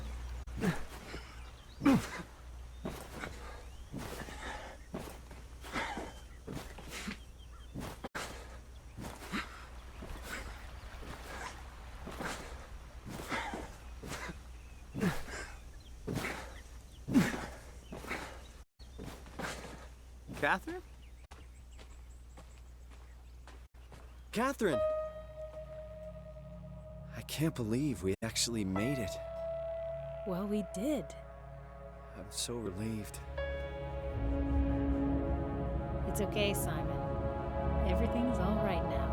B: Catherine? Catherine! I can't believe we actually made it.
J: Well, we did.
B: I'm so relieved.
M: It's okay, Simon. Everything's all right now.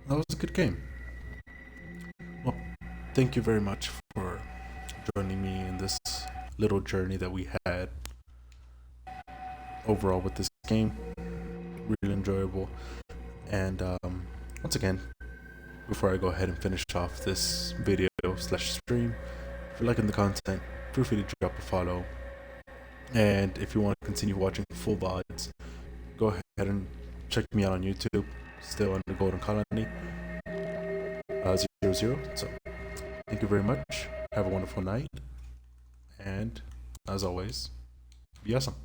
A: that was a good game. Well, thank you very much for joining me in this little journey that we had overall with this game. Really enjoyable. And once again, before I go ahead and finish off this video / stream, if you're liking the content, feel free to drop a follow. And if you want to continue watching full VODs, go ahead and check me out on YouTube, still on the Golden Colony 00. So thank you very much. Have a wonderful night. And as always, be awesome.